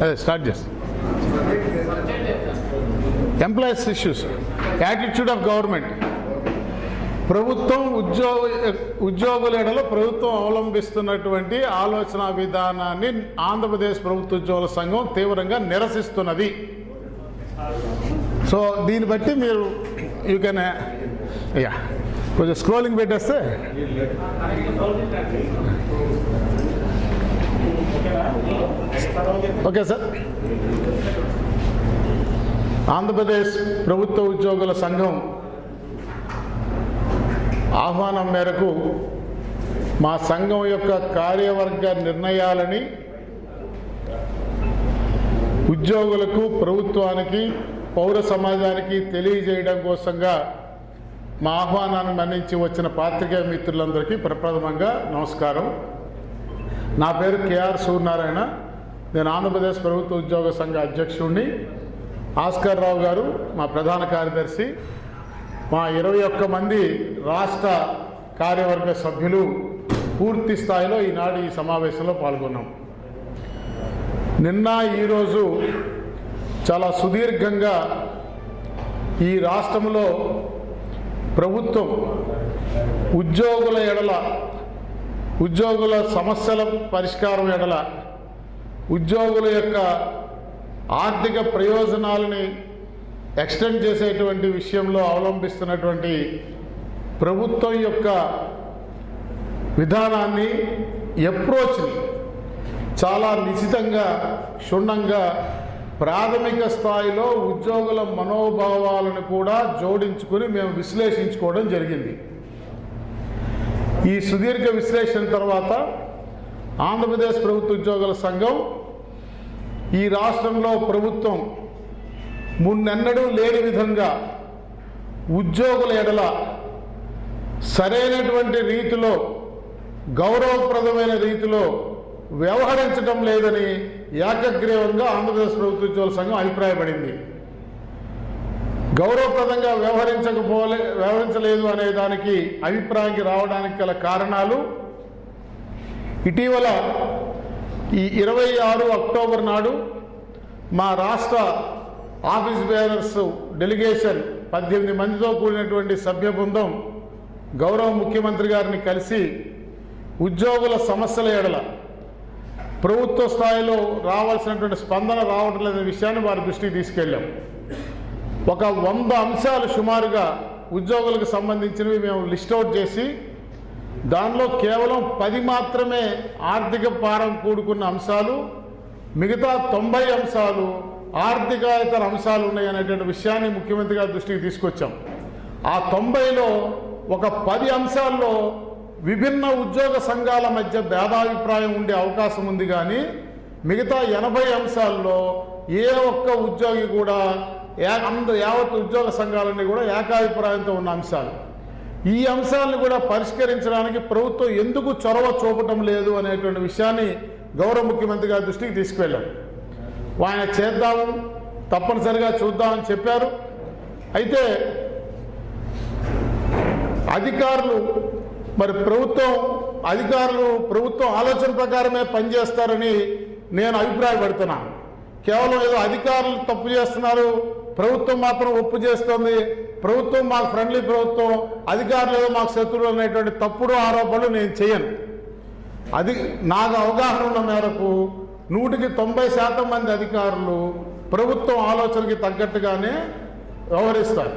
అదే స్టార్ట్ చేస్తాం. Employees issues, attitude of government. ప్రభుత్వం ఉద్యోగుల ఎడల ప్రభుత్వం అవలంబిస్తున్నటువంటి ఆలోచన విధానాన్ని ఆంధ్రప్రదేశ్ ప్రభుత్వ ఉద్యోగుల సంఘం తీవ్రంగా నిరసిస్తున్నది. సో దీన్ని బట్టి మీరు యూ కెన్ కొంచెం స్క్రోలింగ్ పెట్టేస్తే ఓకే సార్. ఆంధ్రప్రదేశ్ ప్రభుత్వ ఉద్యోగుల సంఘం ఆహ్వానం మేరకు మా సంఘం యొక్క కార్యవర్గ నిర్ణయాలని ఉద్యోగులకు, ప్రభుత్వానికి, పౌర సమాజానికి తెలియజేయడం కోసంగా మా ఆహ్వానాన్ని మన్నించి వచ్చిన పాత్రికేయ మిత్రులందరికీ ప్రప్రథమంగా నమస్కారం. నా పేరు కేఆర్ సూర్యనారాయణ. నేను ఆంధ్రప్రదేశ్ ప్రభుత్వ ఉద్యోగ సంఘ అధ్యక్షుడిని. ఆస్కర్ రావు గారు మా ప్రధాన కార్యదర్శి. మా 21 మంది రాష్ట్ర కార్యవర్గ సభ్యులు పూర్తి స్థాయిలో ఈనాడు ఈ సమావేశంలో పాల్గొన్నాం. నిన్న ఈరోజు చాలా సుదీర్ఘంగా ఈ రాష్ట్రంలో ప్రభుత్వం ఉద్యోగుల ఎడల, ఉద్యోగుల సమస్యల పరిష్కారం ఎడల, ఉద్యోగుల యొక్క ఆర్థిక ప్రయోజనాలని ఎక్స్టెండ్ చేసేటువంటి విషయంలో అవలంబిస్తున్నటువంటి ప్రభుత్వం యొక్క విధానాన్ని, అప్రోచ్ని చాలా నిశితంగా, క్షుణ్ణంగా, ప్రాథమిక స్థాయిలో ఉద్యోగుల మనోభావాలను కూడా జోడించుకుని మేము విశ్లేషించుకోవడం జరిగింది. ఈ సుదీర్ఘ విశ్లేషణ తర్వాత ఆంధ్రప్రదేశ్ ప్రభుత్వ ఉద్యోగుల సంఘం ఈ రాష్ట్రంలో ప్రభుత్వం మున్నెన్నడూ లేని విధంగా ఉద్యోగుల ఎడల సరైనటువంటి రీతిలో, గౌరవప్రదమైన రీతిలో వ్యవహరించడం లేదని ఏకగ్రీవంగా ఆంధ్రప్రదేశ్ ప్రభుత్వ ఉద్యోగుల సంఘం అభిప్రాయపడింది. గౌరవప్రదంగా వ్యవహరించలేదు అనే దానికి అభిప్రాయానికి రావడానికి గల కారణాలు, ఇటీవల ఈ 26 అక్టోబర్ నాడు మా రాష్ట్ర ఆఫీస్ బేరర్స్ డెలిగేషన్ 18 మందితో కూడినటువంటి సభ్య బృందం గౌరవ ముఖ్యమంత్రి గారిని కలిసి ఉద్యోగుల సమస్యల ఎడల ప్రభుత్వ స్థాయిలో రావాల్సినటువంటి స్పందన రావడం లేదనే విషయాన్ని వారి దృష్టికి తీసుకెళ్ళాం. ఒక 100 అంశాలు సుమారుగా ఉద్యోగులకు సంబంధించినవి మేము లిస్ట్అవుట్ చేసి, దానిలో కేవలం 10 మాత్రమే ఆర్థిక భారం కూడుకున్న అంశాలు, మిగతా 90 అంశాలు ఆర్థికేతర అంశాలు ఉన్నాయి అనేటువంటి విషయాన్ని ముఖ్యమంత్రి గారి దృష్టికి తీసుకొచ్చాం. ఆ 90లో ఒక 10 అంశాల్లో విభిన్న ఉద్యోగ సంఘాల మధ్య భేదాభిప్రాయం ఉండే అవకాశం ఉంది. కానీ మిగతా 80 అంశాల్లో ఏ ఒక్క ఉద్యోగి కూడా, యావత్ ఉద్యోగ సంఘాలన్నీ కూడా ఏకాభిప్రాయంతో ఉన్న అంశాలు. ఈ అంశాలను కూడా పరిష్కరించడానికి ప్రభుత్వం ఎందుకు చొరవ చూపటం లేదు అనేటువంటి విషయాన్ని గౌరవ ముఖ్యమంత్రి గారి దృష్టికి తీసుకువెళ్ళాం. ఆయన చేద్దాము, తప్పనిసరిగా చూద్దామని చెప్పారు. అయితే అధికారులు, మరి ప్రభుత్వం ఆలోచన ప్రకారమే పనిచేస్తారని నేను అభిప్రాయపడుతున్నాను. కేవలం ఏదో అధికారులు తప్పు చేస్తున్నారు, ప్రభుత్వం మాత్రం ఒప్పు చేస్తుంది, ప్రభుత్వం మాకు ఫ్రెండ్లీ ప్రభుత్వం, అధికారులు ఏదో మాకు శత్రువులు అనేటువంటి తప్పుడు ఆరోపణలు నేను చేయను. అది నాకు అవగాహన ఉన్న మేరకు 100% మంది అధికారులు ప్రభుత్వం ఆలోచనకి తగ్గట్టుగానే వ్యవహరిస్తారు.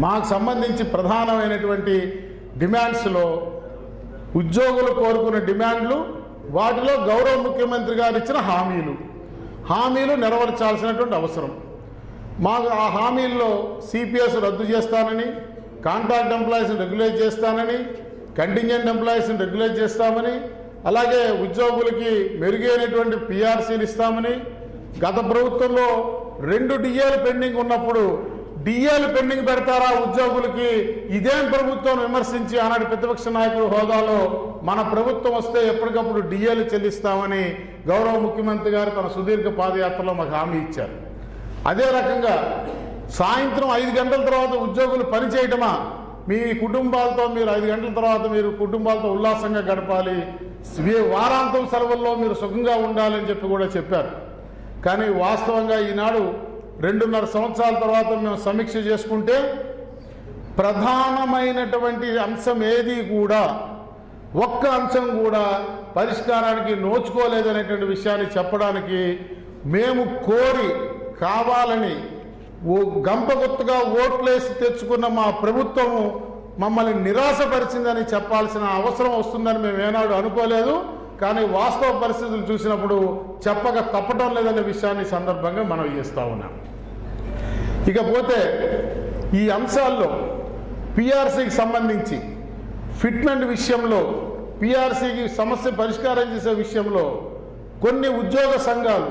మాకు సంబంధించి ప్రధానమైనటువంటి డిమాండ్స్లో ఉద్యోగులు కోరుకున్న డిమాండ్లు, వాటిలో గౌరవ ముఖ్యమంత్రి గారు ఇచ్చిన హామీలు నెరవేర్చాల్సినటువంటి అవసరం. మాకు ఆ హామీల్లో సిపిఎస్ రద్దు చేస్తానని, కాంట్రాక్ట్ ఎంప్లాయీస్ని రెగ్యులేట్ చేస్తానని, కంటింజెంట్ ఎంప్లాయీస్ని రెగ్యులేట్ చేస్తామని, అలాగే ఉద్యోగులకి మెరుగైనటువంటి పిఆర్సీలు ఇస్తామని, గత ప్రభుత్వంలో 2 డిఏలు పెండింగ్ ఉన్నప్పుడు డిఏలు పెండింగ్ పెడతారా ఉద్యోగులకి, ఇదేం ప్రభుత్వం విమర్శించి ఆనాటి ప్రతిపక్ష నాయకుల హోదాలో మన ప్రభుత్వం వస్తే ఎప్పటికప్పుడు డిఏలు చెల్లిస్తామని గౌరవ ముఖ్యమంత్రి గారు తన సుదీర్ఘ పాదయాత్రలో మాకు హామీ ఇచ్చారు. అదే రకంగా సాయంత్రం 5 గంటల తర్వాత ఉద్యోగులు పనిచేయటమా, మీ కుటుంబాలతో మీరు 5 గంటల తర్వాత మీరు కుటుంబాలతో ఉల్లాసంగా గడపాలి, వారాంతం సెలవుల్లో మీరు సుఖంగా ఉండాలని చెప్పి కూడా చెప్పారు. కానీ వాస్తవంగా ఈనాడు 2.5 సంవత్సరాల తర్వాత మేము సమీక్ష చేసుకుంటే ప్రధానమైనటువంటి అంశం ఏది కూడా ఒక్క అంశం కూడా పరిష్కారానికి నోచుకోలేదనేటువంటి విషయాన్ని చెప్పడానికి మేము కోరి కావాలని గంపగుత్తగా ఓట్లేసి తెచ్చుకున్న మా ప్రభుత్వము మమ్మల్ని నిరాశపరిచిందని చెప్పాల్సిన అవసరం వస్తుందని మేము ఏనాడు అనుకోలేదు. కానీ వాస్తవ పరిస్థితులు చూసినప్పుడు చెప్పక తప్పటం లేదనే విషయాన్ని సందర్భంగా మనం చేస్తూ ఉన్నాం. ఇకపోతే ఈ అంశాల్లో పిఆర్సీకి సంబంధించి ఫిట్మెంట్ విషయంలో పిఆర్సీకి సమస్య పరిష్కారం చేసే విషయంలో కొన్ని ఉద్యోగ సంఘాలు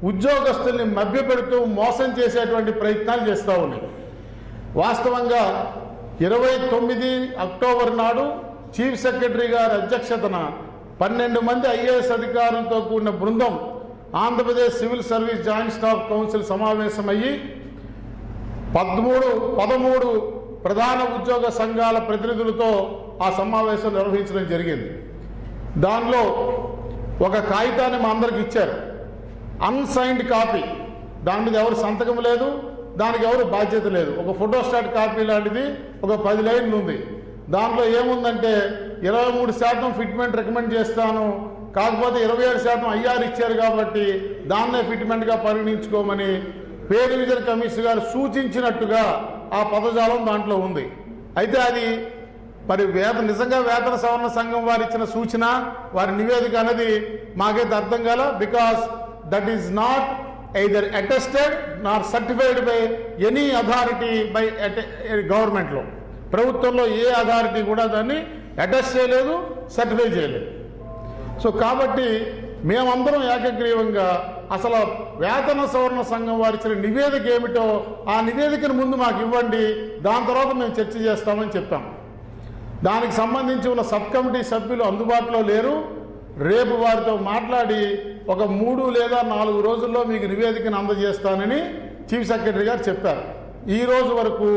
ఉద్యోగస్తుల్ని మభ్యపెడుతూ మోసం చేసేటువంటి ప్రయత్నాలు చేస్తూ ఉన్నాయి. వాస్తవంగా 29 అక్టోబర్ నాడు చీఫ్ సెక్రటరీ గారి అధ్యక్షతన 12 మంది ఐఏఎస్ అధికారులతో కూడిన బృందం Andhra Pradesh civil service joint staff council సమావేశమయ్యి 13 ప్రధాన ఉద్యోగ సంఘాల ప్రతినిధులతో ఆ సమావేశం నిర్వహించడం జరిగింది. దానిలో ఒక కాగితాన్ని మా అందరికి ఇచ్చారు, అన్సైన్డ్ కాపీ. దాని మీద ఎవరు సంతకం లేదు, దానికి ఎవరు బాధ్యత లేదు. ఒక ఫోటోస్టాట్ కాపీ లాంటిది ఒక 10 లైన్లు ఉంది. దాంట్లో ఏముందంటే 23% ఫిట్మెంట్ రికమెండ్ చేస్తాను, కాకపోతే 27% ఐఆర్ ఇచ్చారు కాబట్టి దాన్నే ఫిట్మెంట్గా పరిగణించుకోమని పే రివిజన్ కమిషన్ గారు సూచించినట్టుగా ఆ పదజాలం దాంట్లో ఉంది. అయితే అది మరి నిజంగా వేతన సవరణ సంఘం వారు ఇచ్చిన సూచన, వారి నివేదిక అనేది మాకైతే అర్థం కాల. Because that is not either attested nor certified by any authority by గవర్నమెంట్లో. ప్రభుత్వంలో ఏ అథారిటీ కూడా దాన్ని అటెస్ట్ చేయలేదు, సర్టిఫై చేయలేదు. సో కాబట్టి మేమందరం ఏకగ్రీవంగా అసలు వేతన సవరణ సంఘం వారు ఇచ్చిన నివేదిక ఏమిటో ఆ నివేదికను ముందు మాకు ఇవ్వండి, దాని తర్వాత మేము చర్చ చేస్తామని చెప్పాం. దానికి సంబంధించి ఉన్న సబ్ కమిటీ సభ్యులు అందుబాటులో లేరు. రేపు వారితో మాట్లాడి ఒక 3 లేదా 4 రోజుల్లో మీకు నివేదికను అందజేస్తానని చీఫ్ సెక్రటరీ గారు చెప్పారు. ఈ రోజు వరకు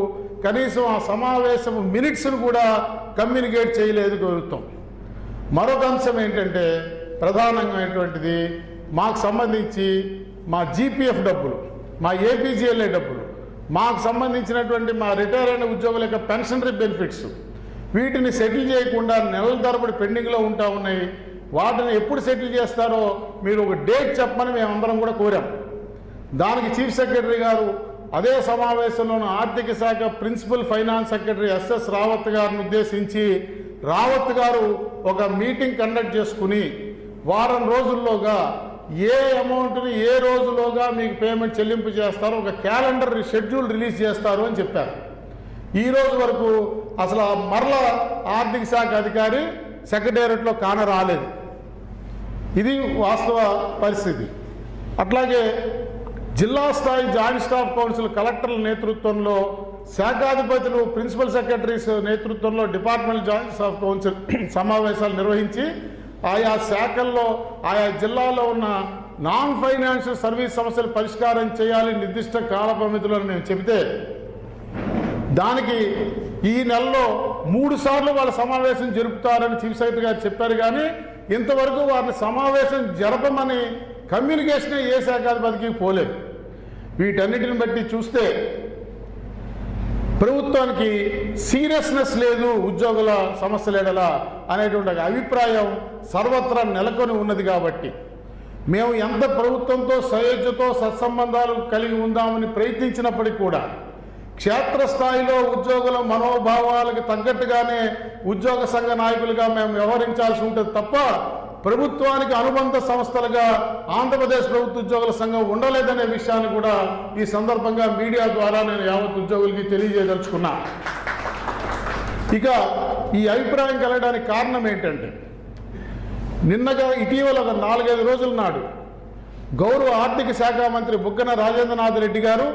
కనీసం ఆ సమావేశం మినిట్స్ను కూడా కమ్యూనికేట్ చేయలేదు ప్రభుత్వం. మరొక అంశం ఏంటంటే ప్రధానమైనటువంటిది మాకు సంబంధించి మా జీపీఎఫ్ డబ్బులు, మా ఏపీజీఎల్ఏ డబ్బులు, మాకు సంబంధించినటువంటి మా రిటైర్ అయిన ఉద్యోగుల యొక్క పెన్షనరీ బెనిఫిట్స్, వీటిని సెటిల్ చేయకుండా నెలల తరబడి పెండింగ్లో ఉంటా ఉన్నాయి. వాటిని ఎప్పుడు సెటిల్ చేస్తారో మీరు ఒక డేట్ చెప్పమని మేమందరం కూడా కోరాం. దానికి చీఫ్ సెక్రటరీ గారు అదే సమావేశంలోని ఆర్థిక శాఖ principal finance secretary SS Rawat గారిని ఉద్దేశించి రావత్ గారు ఒక మీటింగ్ కండక్ట్ చేసుకుని వారం రోజుల్లోగా ఏ అమౌంట్ని ఏ రోజులోగా మీకు పేమెంట్ చెల్లింపు చేస్తారో ఒక క్యాలెండర్ షెడ్యూల్ రిలీజ్ చేస్తారు అని చెప్పారు. ఈ రోజు వరకు అసలు మరలా ఆర్థిక శాఖ అధికారి సెక్రటేరియట్లో కానరాలేదు. ఇది వాస్తవ పరిస్థితి. అట్లాగే జిల్లా స్థాయి జాయింట్ స్టాఫ్ కౌన్సిల్ కలెక్టర్ల నేతృత్వంలో శాఖాధిపతులు ప్రిన్సిపల్ సెక్రటరీస్ నేతృత్వంలో డిపార్ట్మెంట్ జాయింట్ స్టాఫ్ కౌన్సిల్ సమావేశాలు నిర్వహించి ఆయా శాఖల్లో ఆయా జిల్లాలో ఉన్న నాన్ ఫైనాన్షియల్ సర్వీస్ సమస్యలు పరిష్కారం చేయాలి నిర్దిష్ట కాల పరిమితులను మేము చెబితే దానికి ఈ నెలలో 3 సార్లు వాళ్ళ సమావేశం జరుపుతారని చీఫ్ సెక్రటరీ గారు చెప్పారు. కానీ ఇంతవరకు వారిని సమావేశం జరపమని కమ్యూనికేషన్ ఏ శాఖాధిపతికి పోలేదు. వీటన్నిటిని బట్టి చూస్తే ప్రభుత్వానికి సీరియస్నెస్ లేదు ఉద్యోగుల సమస్యలేడలా అనేటువంటి అభిప్రాయం సర్వత్రా నెలకొని ఉన్నది. కాబట్టి మేము ఎంత ప్రభుత్వంతో సయోధ్యతో సత్సంబంధాలు కలిగి ఉందామని ప్రయత్నించినప్పటికీ కూడా క్షేత్రస్థాయిలో ఉద్యోగుల మనోభావాలకు తగ్గట్టుగానే ఉద్యోగ సంఘ నాయకులుగా మేము వ్యవహరించాల్సి ఉంటుంది తప్ప ప్రభుత్వానికి అనుబంధ సంస్థలుగా ఆంధ్రప్రదేశ్ ప్రభుత్వ ఉద్యోగుల సంఘం ఉండలేదనే విషయాన్ని కూడా ఈ సందర్భంగా మీడియా ద్వారా నేను యావత్ ఉద్యోగులకి తెలియజేయదలుచుకున్నా. ఇక ఈ అభిప్రాయం కలగడానికి కారణం ఏంటంటే నిన్నగా ఇటీవల ఒక 4-5 రోజుల నాడు గౌరవ ఆర్థిక శాఖ మంత్రి బుగ్గన రాజేంద్రనాథ్ రెడ్డి గారు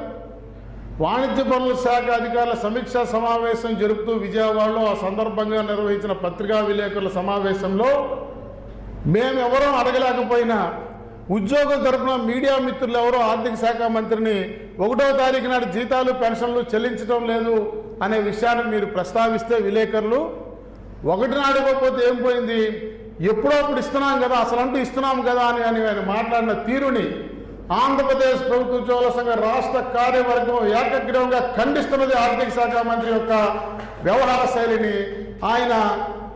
వాణిజ్య పనుల శాఖ అధికారుల సమీక్షా సమావేశం జరుపుతూ విజయవాడలో ఆ సందర్భంగా నిర్వహించిన పత్రికా విలేకరుల సమావేశంలో మేమెవరూ అడగలేకపోయినా ఉద్యోగుల తరఫున మీడియా మిత్రులు ఎవరో ఆర్థిక శాఖ మంత్రిని 1వ తారీఖు నాడు జీతాలు పెన్షన్లు చెల్లించడం లేదు అనే విషయాన్ని మీరు ప్రస్తావిస్తే విలేకరులు 1 నాడు ఇవ్వకపోతే ఏం పోయింది, ఎప్పుడో అప్పుడు ఇస్తున్నాం కదా, అసలు అంటూ ఇస్తున్నాం కదా అని ఆయన మాట్లాడిన తీరుని ఆంధ్రప్రదేశ్ ప్రభుత్వ ఉద్యోగుల సంఘ రాష్ట్ర కార్యవర్గం ఏకగ్రీవంగా ఖండిస్తున్నది ఆర్థిక శాఖ మంత్రి యొక్క వ్యవహార శైలిని. ఆయన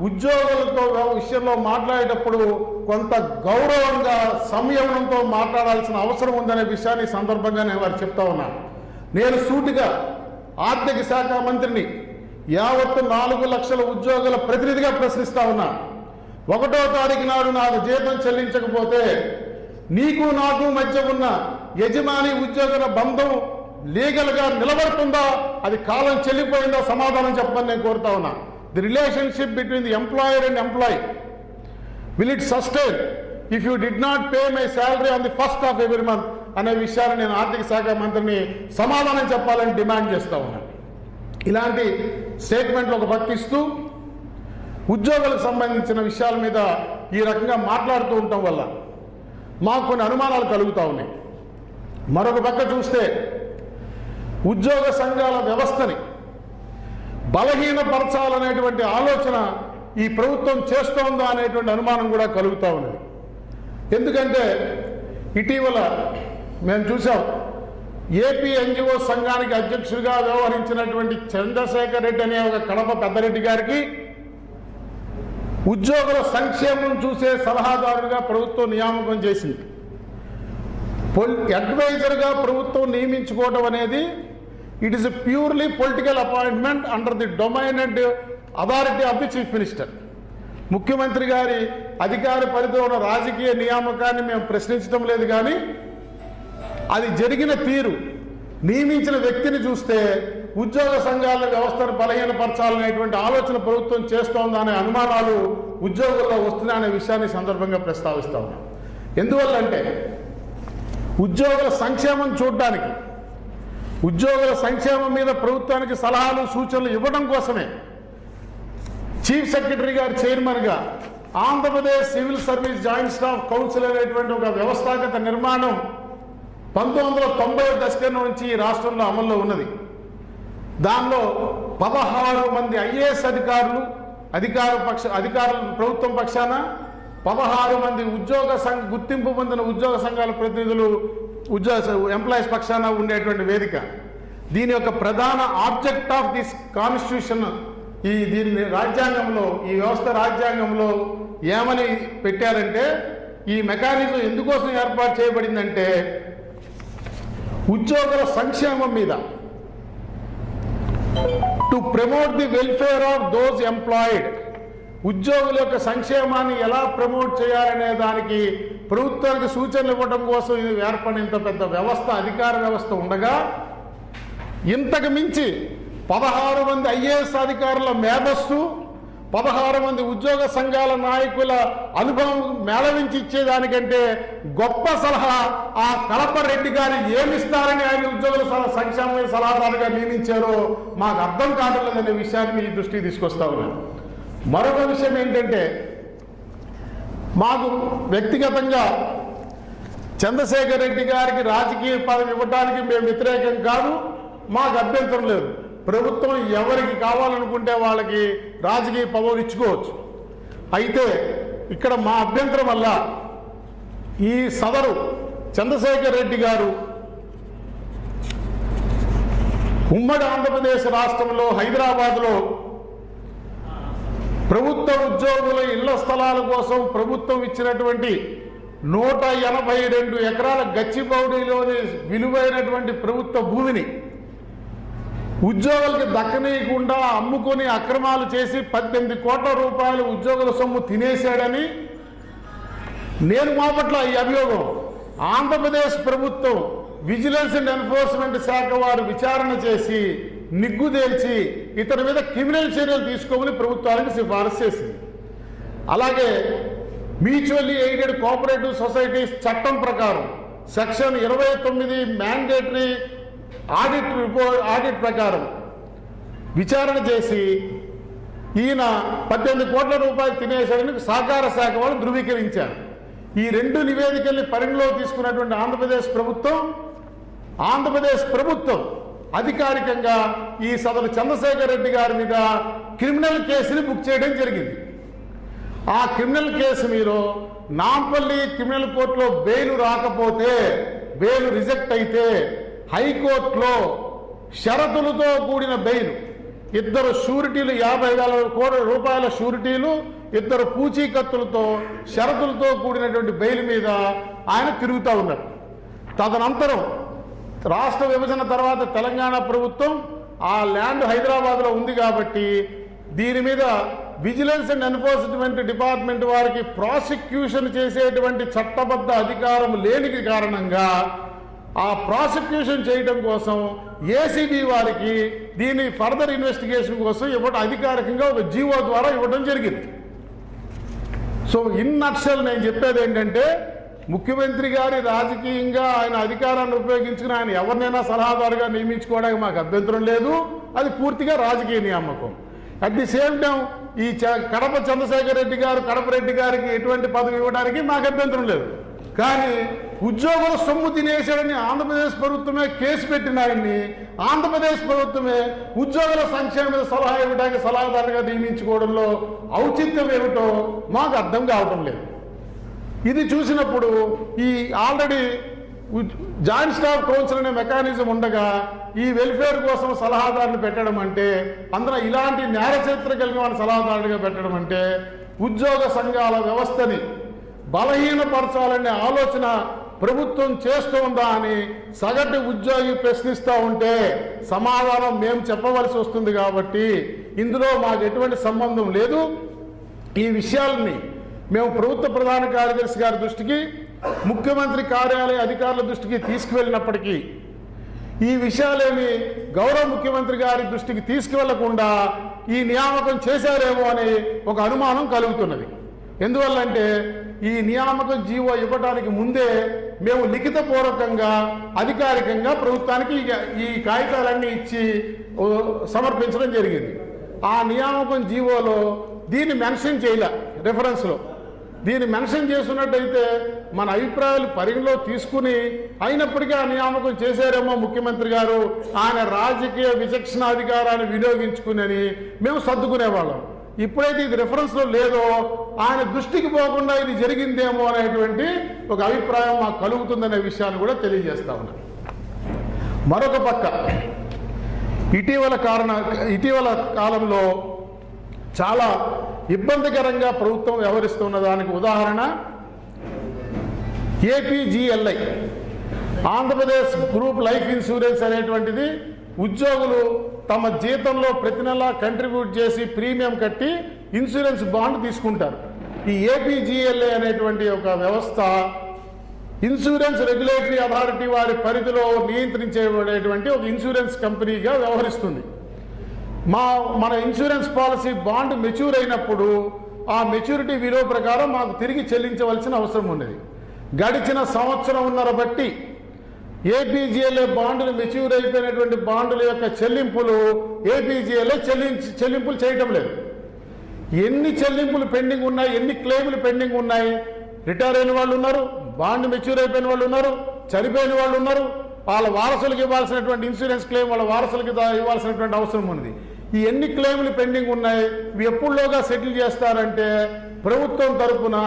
ఉద్యోగులతో విషయంలో మాట్లాడేటప్పుడు కొంత గౌరవంగా సంయమనంతో మాట్లాడాల్సిన అవసరం ఉందనే విషయాన్ని సందర్భంగా నేను వారు చెప్తా ఉన్నాను. నేను సూటిగా ఆర్థిక శాఖ మంత్రిని యావత్తు 4 లక్షల ఉద్యోగుల ప్రతినిధిగా ప్రశ్నిస్తా ఉన్నా. 1వ తారీఖు నాడు నాకు జీతం చెల్లించకపోతే నీకు నాకు మధ్య ఉన్న యజమాని ఉద్యోగుల బంధం లీగల్గా నిలబడుతుందా, అది కాలం చెల్లిపోయిందా, సమాధానం చెప్పమని నేను కోరుతా ఉన్నా. The relationship between the employer and employee, will it sustain if you did not pay my salary on the first of every month అనే విషయాన్ని నేను ఆర్థిక శాఖ మంత్రిని సమాధానం చెప్పాలని డిమాండ్ చేస్తా ఉన్నాను. ఇలాంటి స్టేట్మెంట్లు ఒక పట్టిస్తూ ఉద్యోగులకు సంబంధించిన విషయాల మీద ఈ రకంగా మాట్లాడుతూ ఉండటం వల్ల మాకు కొన్ని అనుమానాలు కలుగుతూ ఉన్నాయి. మరొక పక్క చూస్తే ఉద్యోగ సంఘాల వ్యవస్థని బలహీనపరచాలనేటువంటి ఆలోచన ఈ ప్రభుత్వం చేస్తోందా అనేటువంటి అనుమానం కూడా కలుగుతూ ఉన్నది. ఎందుకంటే ఇటీవల మేము చూసాం, ఏపీ ఎన్జిఓ సంఘానికి అధ్యక్షుడిగా వ్యవహరించినటువంటి చంద్రశేఖర్ రెడ్డి అనే ఒక కడప పెద్దరెడ్డి గారికి ఉద్యోగుల సంక్షేమం చూసే సలహాదారుడిగా ప్రభుత్వం నియామకం చేసింది. అడ్వైజర్గా ప్రభుత్వం నియమించుకోవడం అనేది it is a purely political appointment under the domain and authority of the chief minister. ముఖ్యమంత్రి గారి అధికార పరిధిలో ఉన్న రాజకీయ నియామకాన్ని మేము ప్రశ్నించడం లేదు, కానీ అది జరిగిన తీరు, నియమించిన వ్యక్తిని చూస్తే ఉద్యోగ సంఘాల వ్యవస్థను బలహీనపరచాలనేటువంటి ఆలోచన ప్రభుత్వం చేస్తోందా అనే అనుమానాలు ఉద్యోగుల్లో వస్తున్నాయనే విషయాన్ని సందర్భంగా ప్రస్తావిస్తా ఉన్నాం. ఎందువల్లంటే ఉద్యోగుల సంక్షేమం చూడడానికి, ఉద్యోగుల సంక్షేమం మీద ప్రభుత్వానికి సలహాలు సూచనలు ఇవ్వడం కోసమే చీఫ్ సెక్రటరీ గారు చైర్మన్గా Andhra Pradesh civil service joint staff council అనేటువంటి ఒక వ్యవస్థాగత నిర్మాణం 1990 దశకం నుంచి రాష్ట్రంలో అమల్లో ఉన్నది. దానిలో 16 మంది ఐఏఎస్ అధికారులు ప్రభుత్వం పక్షాన, 16 మంది గుర్తింపు పొందిన ఉద్యోగ సంఘాల ప్రతినిధులు ఎంప్లాయీస్ పక్షాన ఉండేటువంటి వేదిక. దీని యొక్క ప్రధాన ఆబ్జెక్ట్ ఆఫ్ దిస్ కాన్స్టిట్యూషన్, దీన్ని రాజ్యాంగంలో, ఈ వ్యవస్థ రాజ్యాంగంలో ఏమని పెట్టారంటే, ఈ మెకానిజం ఎందుకోసం ఏర్పాటు చేయబడిందంటే ఉద్యోగుల సంక్షేమం మీద, to promote the welfare of those employed, ఉద్యోగుల యొక్క సంక్షేమాన్ని ఎలా ప్రమోట్ చేయాలనే దానికి ప్రభుత్వానికి సూచనలు ఇవ్వడం కోసం ఇది ఏర్పడినంత పెద్ద వ్యవస్థ, అధికార వ్యవస్థ ఉండగా, ఇంతకు మించి 16 మంది ఐఏఎస్ అధికారుల మేధస్సు, 16 మంది ఉద్యోగ సంఘాల నాయకుల అనుభవం మేళవించి ఇచ్చేదానికంటే గొప్ప సలహా ఆ కడప రెడ్డి గారు ఏమిస్తారని ఆయన ఉద్యోగుల సంక్షేమ సలహాదారుగా నియమించారో మాకు అర్థం కావట్లేదనే విషయాన్ని మీ దృష్టికి తీసుకొస్తా ఉన్నాను. మరొక విషయం ఏంటంటే, మాకు వ్యక్తిగతంగా చంద్రశేఖర్ రెడ్డి గారికి రాజకీయ పదవి ఇవ్వడానికి మేము వ్యతిరేకం కాదు, మాకు అభ్యంతరం లేదు. ప్రభుత్వం ఎవరికి కావాలనుకుంటే వాళ్ళకి రాజకీయ పదవులు ఇచ్చుకోవచ్చు. అయితే ఇక్కడ మా అభ్యంతరం వల్ల ఈ సదరు చంద్రశేఖర్ రెడ్డి గారు ఉమ్మడి ఆంధ్రప్రదేశ్ రాష్ట్రంలో హైదరాబాద్లో ప్రభుత్వ ఉద్యోగుల ఇళ్ల స్థలాల కోసం ప్రభుత్వం ఇచ్చినటువంటి 182 ఎకరాల గచ్చిబౌడిలోని విలువైనటువంటి ప్రభుత్వ భూమిని ఉద్యోగులకి దక్కనీయకుండా అమ్ముకొని అక్రమాలు చేసి 18 కోట్ల రూపాయలు ఉద్యోగుల సొమ్ము తినేశాడని నేను మోపట్ల ఈ అభియోగం. ఆంధ్రప్రదేశ్ ప్రభుత్వం విజిలెన్స్ అండ్ ఎన్ఫోర్స్మెంట్ శాఖ వారు విచారణ చేసి నిగ్గుదేల్చి ఇతని మీద క్రిమినల్ చర్యలు తీసుకోమని ప్రభుత్వానికి సిఫారసు చేసింది. అలాగే మ్యూచువల్లీ ఎయిడెడ్ కోఆపరేటివ్ సొసైటీస్ చట్టం ప్రకారం సెక్షన్ 29 మ్యాండేటరీ ఆడిట్ ప్రకారం విచారణ చేసి ఈయన 18 కోట్ల రూపాయలు తినేశాడని సహకార శాఖ వాళ్ళు ధృవీకరించారు. ఈ 2 నివేదికల్ని పరిగణలో తీసుకున్నటువంటి ఆంధ్రప్రదేశ్ ప్రభుత్వం అధికారికంగా ఈ సదరు చంద్రశేఖర్ రెడ్డి గారి మీద క్రిమినల్ కేసుని బుక్ చేయడం జరిగింది. ఆ క్రిమినల్ కేసు మీరు నాంపల్లి క్రిమినల్ కోర్టులో బెయిల్ రాకపోతే బెయిల్ రిజెక్ట్ అయితే హైకోర్టులో షరతులతో కూడిన బెయిల్, 2 షూరిటీలు 50,000 కోట్ల రూపాయల షూరిటీలు, 2 పూచీకత్తులతో షరతులతో కూడినటువంటి బెయిల్ మీద ఆయన తిరుగుతూ ఉన్నారు. తదనంతరం రాష్ట్ర విభజన తర్వాత తెలంగాణ ప్రభుత్వం ఆ ల్యాండ్ హైదరాబాద్లో ఉంది కాబట్టి దీని మీద విజిలెన్స్ అండ్ ఎన్ఫోర్స్మెంట్ డిపార్ట్మెంట్ వారికి ప్రాసిక్యూషన్ చేసేటువంటి చట్టబద్ధ అధికారం లేని కారణంగా ఆ ప్రాసిక్యూషన్ చేయడం కోసం ఏసీబీ వారికి దీని ఫర్దర్ ఇన్వెస్టిగేషన్ కోసం ఇవ్వడం అధికారికంగా ఒక జీవో ద్వారా ఇవ్వడం జరిగింది. సో ఇన్ నట్షల్ నేను చెప్పేది ఏంటంటే, ముఖ్యమంత్రి గారి రాజకీయంగా ఆయన అధికారాన్ని ఉపయోగించుకుని ఆయన ఎవరినైనా సలహాదారుగా నియమించుకోవడానికి మాకు అభ్యంతరం లేదు, అది పూర్తిగా రాజకీయ నియామకం. అట్ ది సేమ్ టైం ఈ కడప చంద్రశేఖర్ రెడ్డి గారు కడప రెడ్డి గారికి ఎటువంటి పదవి ఇవ్వడానికి మాకు అభ్యంతరం లేదు. కానీ ఉద్యోగుల సొమ్ము తినేశాడని ఆంధ్రప్రదేశ్ ప్రభుత్వమే కేసు పెట్టిన ఆయన్ని ఆంధ్రప్రదేశ్ ప్రభుత్వమే ఉద్యోగుల సంక్షేమ మీద సలహా ఇవ్వడానికి సలహాదారుగా నియమించుకోవడంలో ఔచిత్యం ఏమిటో మాకు అర్థం కావటం లేదు. ఇది చూసినప్పుడు ఈ ఆల్రెడీ జాయింట్ స్టాఫ్ కౌన్సిల్ అనే మెకానిజం ఉండగా ఈ వెల్ఫేర్ కోసం సలహాదారులు పెట్టడం అంటే, అందులో ఇలాంటి నేర చరిత్ర కలిగిన వాడిని సలహాదారులుగా పెట్టడం అంటే ఉద్యోగ సంఘాల వ్యవస్థని బలహీనపరచాలనే ఆలోచన ప్రభుత్వం చేస్తోందా అని సగటు ఉద్యోగి ప్రశ్నిస్తూ ఉంటే సమాధానం మేము చెప్పవలసి వస్తుంది. కాబట్టి ఇందులో మాకు ఎటువంటి సంబంధం లేదు. ఈ విషయాలని మేము ప్రభుత్వ ప్రధాన కార్యదర్శి గారి దృష్టికి, ముఖ్యమంత్రి కార్యాలయ అధికారుల దృష్టికి తీసుకువెళ్ళినప్పటికీ ఈ విషయాలేమి గౌరవ ముఖ్యమంత్రి గారి దృష్టికి తీసుకువెళ్లకుండా ఈ నియామకం చేశారేమో అని ఒక అనుమానం కలుగుతున్నది. ఎందువల్లంటే ఈ నియామకం జీవో ఇవ్వడానికి ముందే మేము లిఖితపూర్వకంగా అధికారికంగా ప్రభుత్వానికి ఈ కాగితాలన్నీ ఇచ్చి సమర్పించడం జరిగింది. ఆ నియామకం జీవోలో దీన్ని మెన్షన్ చేయలే, రెఫరెన్స్లో దీన్ని మెన్షన్ చేస్తున్నట్టయితే మన అభిప్రాయాలు పరిగణలో తీసుకుని అయినప్పటికీ ఆ నియామకం చేశారేమో ముఖ్యమంత్రి గారు ఆయన రాజకీయ విచక్షణాధికారాన్ని వినియోగించుకుని మేము సర్దుకునేవాళ్ళం. ఇప్పుడైతే ఇది రెఫరెన్స్లో లేదో ఆయన దృష్టికి పోకుండా ఇది జరిగిందేమో అనేటువంటి ఒక అభిప్రాయం మాకు కలుగుతుందనే విషయాన్ని కూడా తెలియజేస్తా ఉన్నాను. మరొక పక్క ఇటీవల కాలంలో చాలా ఇబ్బందికరంగా ప్రభుత్వం వ్యవహరిస్తున్న దానికి ఉదాహరణ APGLI, Andhra Pradesh group life insurance అనేటువంటిది. ఉద్యోగులు తమ జీతంలో ప్రతి నెల కంట్రిబ్యూట్ చేసి ప్రీమియం కట్టి ఇన్సూరెన్స్ బాండ్ తీసుకుంటారు. ఈ ఏపీజీఎల్ఐ అనేటువంటి ఒక వ్యవస్థ ఇన్సూరెన్స్ రెగ్యులేటరీ అథారిటీ వారి పరిధిలో నియంత్రించేటువంటి ఒక ఇన్సూరెన్స్ కంపెనీగా వ్యవహరిస్తుంది. మన ఇన్సూరెన్స్ పాలసీ బాండ్ మెచ్యూర్ అయినప్పుడు ఆ మెచ్యూరిటీ విలువ ప్రకారం మాకు తిరిగి చెల్లించవలసిన అవసరం ఉన్నది. గడిచిన సంవత్సరంన్నర బట్టి ఏపీజీఎల్ఐ బాండ్లు మెచ్యూర్ అయిపోయినటువంటి బాండ్ల యొక్క చెల్లింపులు ఏపీజీఎల్ఐ చెల్లింపులు చేయటం లేదు. ఎన్ని చెల్లింపులు పెండింగ్ ఉన్నాయి, ఎన్ని క్లెయిములు పెండింగ్ ఉన్నాయి. రిటైర్ అయిన వాళ్ళు ఉన్నారు, బాండ్ మెచ్యూర్ అయిపోయిన వాళ్ళు ఉన్నారు, చనిపోయిన వాళ్ళు ఉన్నారు. వాళ్ళ వారసులకు ఇవ్వాల్సినటువంటి ఇన్సూరెన్స్ క్లెయిమ్ వాళ్ళ వారసులకు ఇవ్వాల్సినటువంటి అవసరం ఉంది. ఈ ఎన్ని క్లెయిములు పెండింగ్ ఉన్నాయి, ఇవి ఎప్పుడులోగా సెటిల్ చేస్తారంటే ప్రభుత్వం తరఫున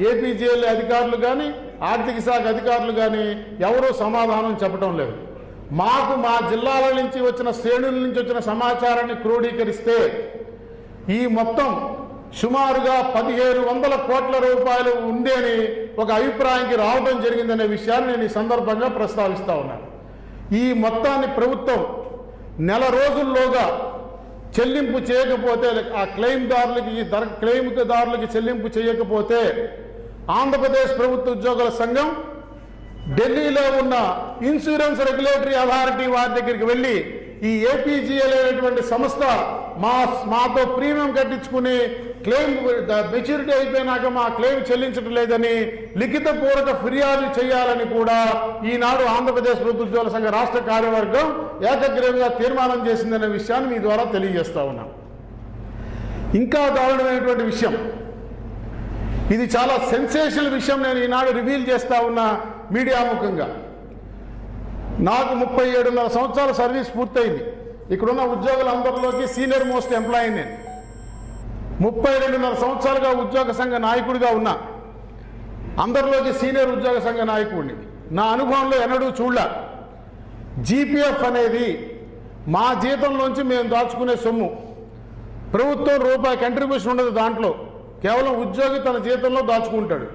ఏపీజీఎల్ఐ అధికారులు కానీ ఆర్థిక శాఖ అధికారులు కానీ ఎవరూ సమాధానం చెప్పడం లేదు. మాకు మా జిల్లాల నుంచి వచ్చిన శ్రేణుల నుంచి వచ్చిన సమాచారాన్ని క్రోడీకరిస్తే ఈ మొత్తం సుమారుగా 1,700 కోట్ల రూపాయలు ఉంది అని ఒక అభిప్రాయానికి రావడం జరిగిందనే విషయాన్ని నేను ఈ సందర్భంగా ప్రస్తావిస్తా ఉన్నాను. ఈ మొత్తాన్ని ప్రభుత్వం నెల రోజుల్లోగా చెల్లింపు చేయకపోతే, ఆ క్లెయిమ్దారులకి చెల్లింపు చేయకపోతే ఆంధ్రప్రదేశ్ ప్రభుత్వ ఉద్యోగుల సంఘం ఢిల్లీలో ఉన్న ఇన్సూరెన్స్ రెగ్యులేటరీ అథారిటీ వారి దగ్గరికి వెళ్ళి ఈ ఏపీజీఎల్ అనేటువంటి సంస్థ మాతో ప్రీమియం కట్టించుకుని క్లెయిమ్ మెచ్యూరిటీ అయిపోయినాక మా క్లెయిమ్ చెల్లించడం లేదని లిఖితపూర్వక ఫిర్యాదు చేయాలని కూడా ఈనాడు ఆంధ్రప్రదేశ్ ప్రభుత్వ ఉద్యోగుల సంఘ రాష్ట్ర కార్యవర్గం ఏకగ్రీవంగా తీర్మానం చేసిందనే విషయాన్ని మీ ద్వారా తెలియజేస్తా ఉన్నాం. ఇంకా దారుణమైనటువంటి విషయం, ఇది చాలా సెన్సేషనల్ విషయం, నేను ఈనాడు రివీల్ చేస్తా ఉన్నా మీడియా ముఖంగా. నాకు 37.5 సంవత్సరాల సర్వీస్ పూర్తయింది. ఇక్కడున్న ఉద్యోగులందరిలోకి సీనియర్ మోస్ట్ ఎంప్లాయీ నేను. 32.5 సంవత్సరాలుగా ఉద్యోగ సంఘ నాయకుడిగా ఉన్నా, అందరిలోకి సీనియర్ ఉద్యోగ సంఘ నాయకుడిని. నా అనుభవంలో ఎన్నడూ చూడలే. జీపీఎఫ్ అనేది మా జీతంలోంచి మేము దాచుకునే సొమ్ము. ప్రభుత్వం రూపాయి కంట్రిబ్యూషన్ ఉండదు దాంట్లో, కేవలం ఉద్యోగి తన జీతంలో దాచుకుంటాడు.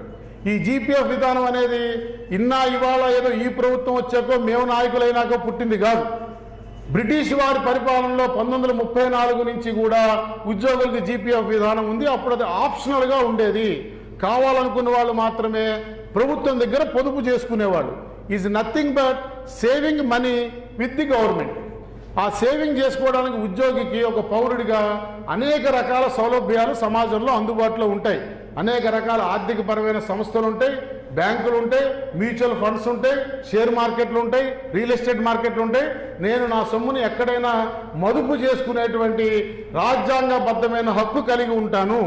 ఈ జీపీఎఫ్ విధానం అనేది ఇవాళ ఏదో ఈ ప్రభుత్వం వచ్చాకో మేము నాయకులైనాకో పుట్టింది కాదు. బ్రిటిష్ వారి పరిపాలనలో 1934 నుంచి కూడా ఉద్యోగులకి జీపీఎఫ్ విధానం ఉంది. అప్పుడు అది ఆప్షనల్గా ఉండేది. కావాలనుకున్న వాళ్ళు మాత్రమే ప్రభుత్వం దగ్గర పొదుపు చేసుకునేవాళ్ళు. Is nothing but saving money with the government. ఆ సేవింగ్ చేసుకోవడానికి ఉద్యోగికి ఒక పౌరుడిగా అనేక రకాల సౌలభ్యాలు సమాజంలో అందుబాటులో ఉంటాయి. అనేక రకాల ఆర్థికపరమైన సంస్థలు ఉంటాయి, బ్యాంకులు ఉంటాయి, మ్యూచువల్ ఫండ్స్ ఉంటాయి, షేర్ మార్కెట్లు ఉంటాయి, రియల్ ఎస్టేట్ మార్కెట్లు ఉంటాయి. నేను నా సొమ్ముని ఎక్కడైనా మదుపు చేసుకునేటువంటి రాజ్యాంగబద్ధమైన హక్కు కలిగి ఉంటాను.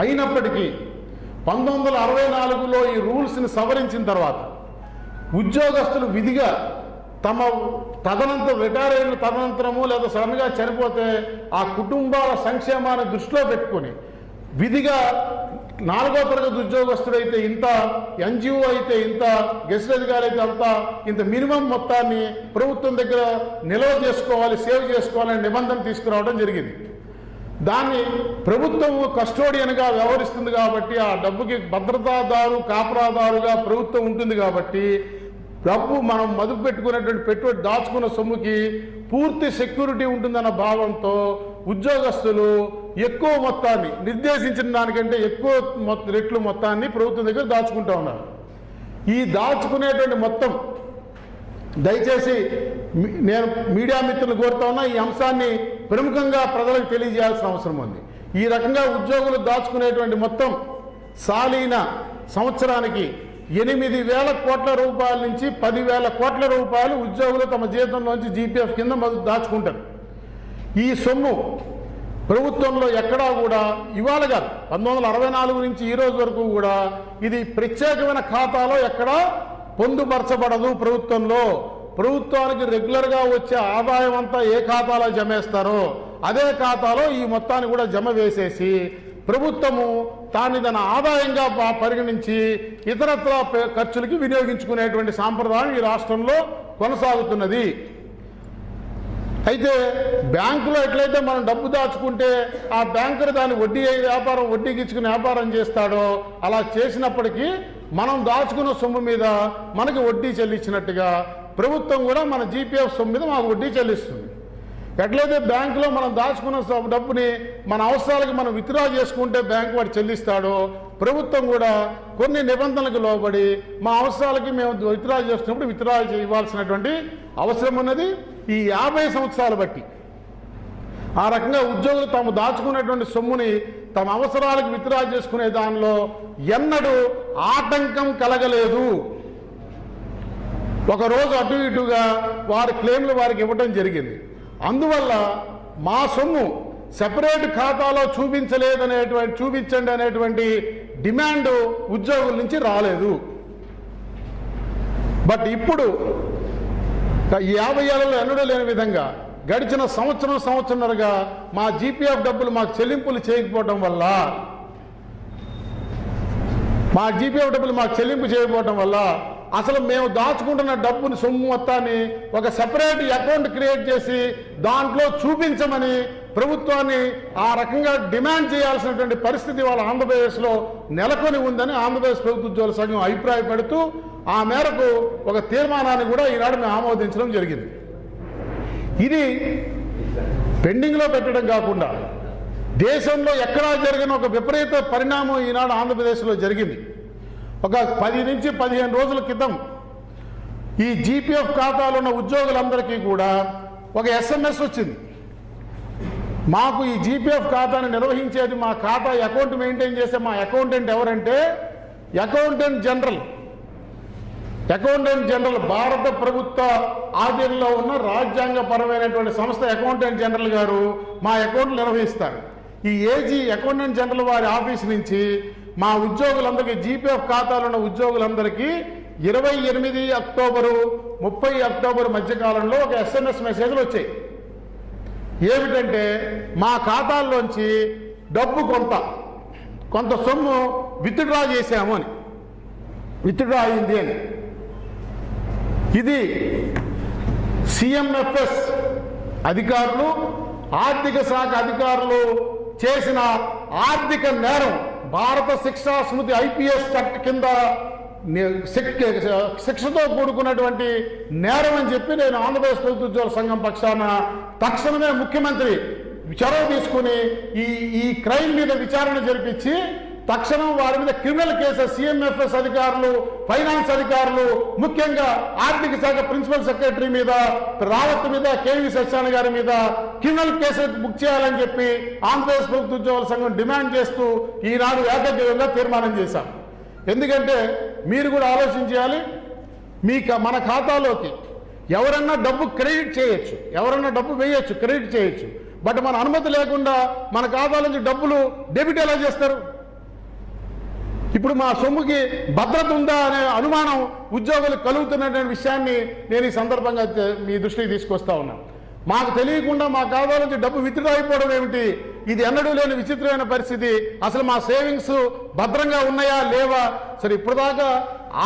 అయినప్పటికీ 1964లో ఈ రూల్స్ని సవరించిన తర్వాత ఉద్యోగస్తులు విధిగా తమ రిటైర్ అయిన తదనంతరము లేదా సడన్గా చనిపోతే ఆ కుటుంబాల సంక్షేమాన్ని దృష్టిలో పెట్టుకొని విధిగా 4వ తరగతి ఉద్యోగస్తుడైతే ఇంత, ఎన్జిఓ అయితే ఇంత, గెస్ట్ అధికారి అయితే అంత, ఇంత మినిమం మొత్తాన్ని ప్రభుత్వం దగ్గర నిల్వ చేసుకోవాలి, సేవ్ చేసుకోవాలనే నిబంధన తీసుకురావడం జరిగింది. దాన్ని ప్రభుత్వం కస్టోడియన్గా వ్యవహరిస్తుంది కాబట్టి ఆ డబ్బుకి భద్రతాదారు, కాపరాదారుగా ప్రభుత్వం ఉంటుంది కాబట్టి డబ్బు మనం మదుపు పెట్టుకునేటువంటి పెట్టుబడి దాచుకున్న సొమ్ముకి పూర్తి సెక్యూరిటీ ఉంటుందన్న భావంతో ఉద్యోగస్తులు ఎక్కువ మొత్తాన్ని, నిర్దేశించిన దానికంటే ఎక్కువ రెట్లు మొత్తాన్ని ప్రభుత్వం దగ్గర దాచుకుంటూ ఉన్నారు. ఈ దాచుకునేటువంటి మొత్తం దయచేసి నేను మీడియా మిత్రులు కోరుతా ఉన్నా, ఈ అంశాన్ని ప్రముఖంగా ప్రజలకు తెలియజేయాల్సిన అవసరం ఉంది. ఈ రకంగా ఉద్యోగులు దాచుకునేటువంటి మొత్తం సాలీన సంవత్సరానికి 8,000 కోట్ల రూపాయల నుంచి 10,000 కోట్ల రూపాయలు ఉద్యోగులు తమ జీతంలోంచి జీపీఎఫ్ కింద దాచుకుంటారు. ఈ సొమ్ము ప్రభుత్వంలో ఎక్కడా కూడా ఇవాళ కాదు, 1964 నుంచి ఈ రోజు వరకు కూడా ఇది ప్రత్యేకమైన ఖాతాలో ఎక్కడా పొందుపరచబడదు. ప్రభుత్వానికి రెగ్యులర్గా వచ్చే ఆదాయం అంతా ఏ ఖాతాలో జమేస్తారో అదే ఖాతాలో ఈ మొత్తాన్ని కూడా జమ వేసేసి ప్రభుత్వము దాన్ని తన ఆదాయంగా పరిగణించి ఇతరత్ర ఖర్చులకి వినియోగించుకునేటువంటి సాంప్రదాయం ఈ రాష్ట్రంలో కొనసాగుతున్నది. అయితే బ్యాంకులో ఎట్లయితే మనం డబ్బు దాచుకుంటే ఆ బ్యాంకర్ దాన్ని వడ్డీకి ఇచ్చుకుని వ్యాపారం చేస్తాడో అలా చేసినప్పటికీ మనం దాచుకున్న సొమ్ము మీద మనకి వడ్డీ చెల్లించినట్టుగా ప్రభుత్వం కూడా మన జీపీఎఫ్ సొమ్ము మీద మాకు వడ్డీ చెల్లిస్తుంది. ఎట్లయితే బ్యాంకులో మనం దాచుకున్న డబ్బుని మన అవసరాలకు మనం విత్డ్రా చేసుకుంటే బ్యాంకు వాడు చెల్లిస్తాడో ప్రభుత్వం కూడా కొన్ని నిబంధనలకు లోబడి మా అవసరాలకి మేము విత్డ్రా చేసినప్పుడు విత్డ్రా ఇవ్వాల్సినటువంటి అవసరం ఉన్నది. ఈ 50 సంవత్సరాలు బట్టి ఆ రకంగా ఉద్యోగులు తాము దాచుకున్నటువంటి సొమ్ముని తమ అవసరాలకు విత్డ్రా చేసుకునే దానిలో ఎన్నడూ ఆటంకం కలగలేదు. ఒకరోజు అటు ఇటుగా వారి క్లెయిమ్లు వారికి ఇవ్వడం జరిగింది. అందువల్ల మా సొమ్ము సెపరేట్ ఖాతాలో చూపించండి అనేటువంటి డిమాండ్ ఉద్యోగుల నుంచి రాలేదు. బట్ ఇప్పుడు 50 ఏళ్లలో ఎన్నడూ లేని విధంగా గడిచిన సంవత్సరంన్నరగా మా జీపీఎఫ్ డబ్బులు మాకు చెల్లింపులు చేయకపోవడం వల్ల అసలు మేము దాచుకుంటున్న డబ్బుని సొమ్ము మొత్తాన్ని ఒక సెపరేట్ అకౌంట్ క్రియేట్ చేసి దాంట్లో చూపించమని ప్రభుత్వాన్ని ఆ రకంగా డిమాండ్ చేయాల్సినటువంటి పరిస్థితి వాళ్ళ ఆంధ్రప్రదేశ్లో నెలకొని ఉందని ఆంధ్రప్రదేశ్ ప్రభుత్వ ఉద్యోగుల సంఘం అభిప్రాయపడుతూ ఆ మేరకు ఒక తీర్మానాన్ని కూడా ఈనాడు మేము ఆమోదించడం జరిగింది. ఇది పెండింగ్లో పెట్టడం కాకుండా దేశంలో ఎక్కడా జరిగిన ఒక విపరీత పరిణామం ఈనాడు ఆంధ్రప్రదేశ్లో జరిగింది. ఒక 10 నుంచి 15 రోజుల క్రితం ఈ జీపీఎఫ్ ఖాతాలో ఉన్న ఉద్యోగులందరికీ కూడా ఒక SMS వచ్చింది. మాకు ఈ జీపీఎఫ్ ఖాతాను నిర్వహించేది, మా ఖాతా అకౌంట్ మెయింటైన్ చేసే మా అకౌంటెంట్ ఎవరంటే అకౌంటెంట్ జనరల్ భారత ప్రభుత్వ ఆధీనంలో ఉన్న రాజ్యాంగపరమైనటువంటి సంస్థ అకౌంటెంట్ జనరల్ గారు మా అకౌంట్లు నిర్వహిస్తారు. ఈ అకౌంటెంట్ జనరల్ వారి ఆఫీస్ నుంచి మా ఉద్యోగులందరికీ జీపీఎఫ్ ఖాతాలో ఉన్న ఉద్యోగులందరికీ 28 అక్టోబరు 30 అక్టోబర్ మధ్యకాలంలో ఒక SMS మెసేజ్లు వచ్చాయి. ఏమిటంటే మా ఖాతాల్లోంచి డబ్బు కొంత సొమ్ము విత్డ్రా చేశాము అని, విత్డ్రా అయింది అని. ఇది సిఎంఎఫ్ఎస్ అధికారులు, ఆర్థిక శాఖ అధికారులు చేసిన ఆర్థిక నేరం. భారత శిక్షా స్మృతి ఐపీఎస్ చట్ట కింద శిక్షతో కూడుకున్నటువంటి నేరం అని చెప్పి నేను ఆంధ్రప్రదేశ్ ప్రభుత్వ ఉద్యోగుల సంఘం పక్షాన తక్షణమే ముఖ్యమంత్రి చొరవ తీసుకుని ఈ క్రైమ్ మీద విచారణ జరిపించి తక్షణం వారి మీద క్రిమినల్ కేసు, సిఎంఎఫ్ఎస్ అధికారులు, ఫైనాన్స్ అధికారులు, ముఖ్యంగా ఆర్థిక శాఖ ప్రిన్సిపల్ సెక్రటరీ మీద, రావత్ మీద, కేవీ సత్యనారాయణ గారి మీద క్రిమినల్ కేసు బుక్ చేయాలని చెప్పి ఆంధ్రప్రదేశ్ ప్రభుత్వ ఉద్యోగుల సంఘం డిమాండ్ చేస్తూ ఈనాడు ఏకగ్రీవంగా తీర్మానం చేశాం. ఎందుకంటే మీరు కూడా ఆలోచించాలి, మన ఖాతాలోకి ఎవరన్నా డబ్బు క్రెడిట్ చేయొచ్చు, ఎవరన్నా డబ్బు వేయచ్చు, క్రెడిట్ చేయొచ్చు. బట్ మన అనుమతి లేకుండా మన ఖాతాల నుంచి డబ్బులు డెబిట్ ఎలా చేస్తారు? ఇప్పుడు మా సొమ్ముకి భద్రత ఉందా అనే అనుమానం ఉద్యోగులకు కలుగుతున్నటువంటి విషయాన్ని నేను ఈ సందర్భంగా మీ దృష్టికి తీసుకొస్తా ఉన్నాను. మాకు తెలియకుండా మా ఖాతాల నుంచి డబ్బు విత్డ్రా అయిపోవడం ఏమిటి? ఇది ఎన్నడూ లేని విచిత్రమైన పరిస్థితి. అసలు మా సేవింగ్స్ భద్రంగా ఉన్నాయా లేవా? సరే, ఇప్పటిదాకా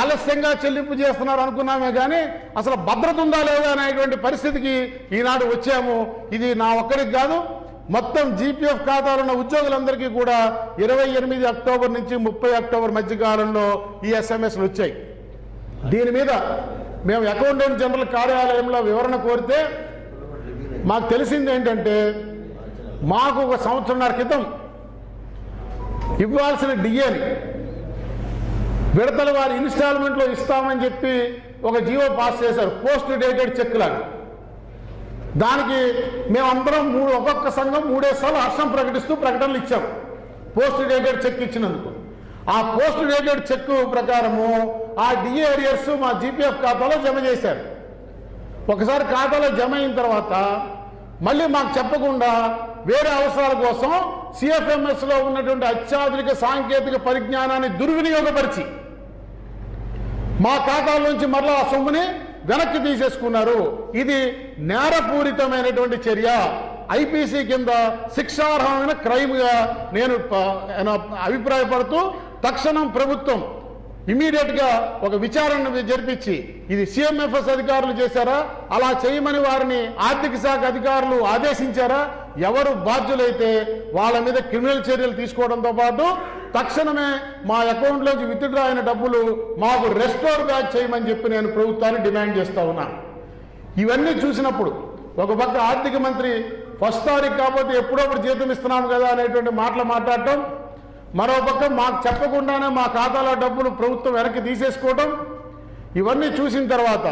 ఆలస్యంగా చెల్లింపు చేస్తున్నారు అనుకున్నామే కానీ అసలు భద్రత ఉందా లేదా అనేటువంటి పరిస్థితికి ఈనాడు వచ్చాము. ఇది నా ఒక్కడికి కాదు, మొత్తం జీపీఎఫ్ ఖాతాలో ఉన్న ఉద్యోగులందరికీ కూడా 28 అక్టోబర్ నుంచి 30 అక్టోబర్ మధ్య కాలంలో ఈ ఎస్ఎంఎస్లు వచ్చాయి. దీని మీద మేము అకౌంటెంట్ జనరల్ కార్యాలయంలో వివరణ కోరితే మాకు తెలిసింది ఏంటంటే, మాకు 1 సంవత్సరంన్నర క్రితం ఇవ్వాల్సిన డిఏని విడతల వారి ఇన్స్టాల్మెంట్లో ఇస్తామని చెప్పి ఒక జీవో పాస్ చేశారు, పోస్ట్ డేటెడ్ చెక్ లాగా. దానికి మేమందరం ఒక్కొక్క సంఘం 3 సార్లు హర్షం ప్రకటిస్తూ ప్రకటనలు ఇచ్చాం పోస్ట్ డేటెడ్ చెక్ ఇచ్చినందుకు. ఆ పోస్ట్ డేటెడ్ చెక్ ప్రకారము ఆ డిఏ ఏరియర్స్ మా జీపీఎఫ్ ఖాతాలో జమ చేశారు. ఒకసారి ఖాతాలో జమ అయిన తర్వాత మళ్ళీ మాకు చెప్పకుండా వేరే అవసరాల కోసం సిఎఫ్ఎంఎస్లో ఉన్నటువంటి అత్యాధునిక సాంకేతిక పరిజ్ఞానాన్ని దుర్వినియోగపరిచి మా ఖాతాల నుంచి మరలా ఆ సొమ్ముని వెనక్కి తీసేసుకున్నారు. ఇది నేరపూరితమైనటువంటి చర్య, ఐపీసీ కింద శిక్షార్హమైన క్రైమ్గా నేను అభిప్రాయపడుతూ తక్షణం ప్రభుత్వం ఇమీడియట్గా ఒక విచారణ జరిపించి ఇది సిఎంఎఫ్ఎస్ అధికారులు చేశారా, అలా చేయమని వారిని ఆర్థిక శాఖ అధికారులు ఆదేశించారా, ఎవరు బాధ్యులైతే వాళ్ళ మీద క్రిమినల్ చర్యలు తీసుకోవడంతో పాటు తక్షణమే మా అకౌంట్లోంచి విత్డ్రా అయిన డబ్బులు మాకు రెస్టోర్ బ్యాక్ చేయమని చెప్పి నేను ప్రభుత్వాన్ని డిమాండ్ చేస్తా ఉన్నాను. ఇవన్నీ చూసినప్పుడు ఒక పక్క ఆర్థిక మంత్రి 1వ తారీఖు కాకపోతే ఎప్పుడప్పుడు జీతం ఇస్తున్నాము కదా అనేటువంటి మాటలు మాట్లాడటం, మరోపక్క మాకు చెప్పకుండానే మా ఖాతాలో డబ్బులు ప్రభుత్వం వెనక్కి తీసేసుకోవడం, ఇవన్నీ చూసిన తర్వాత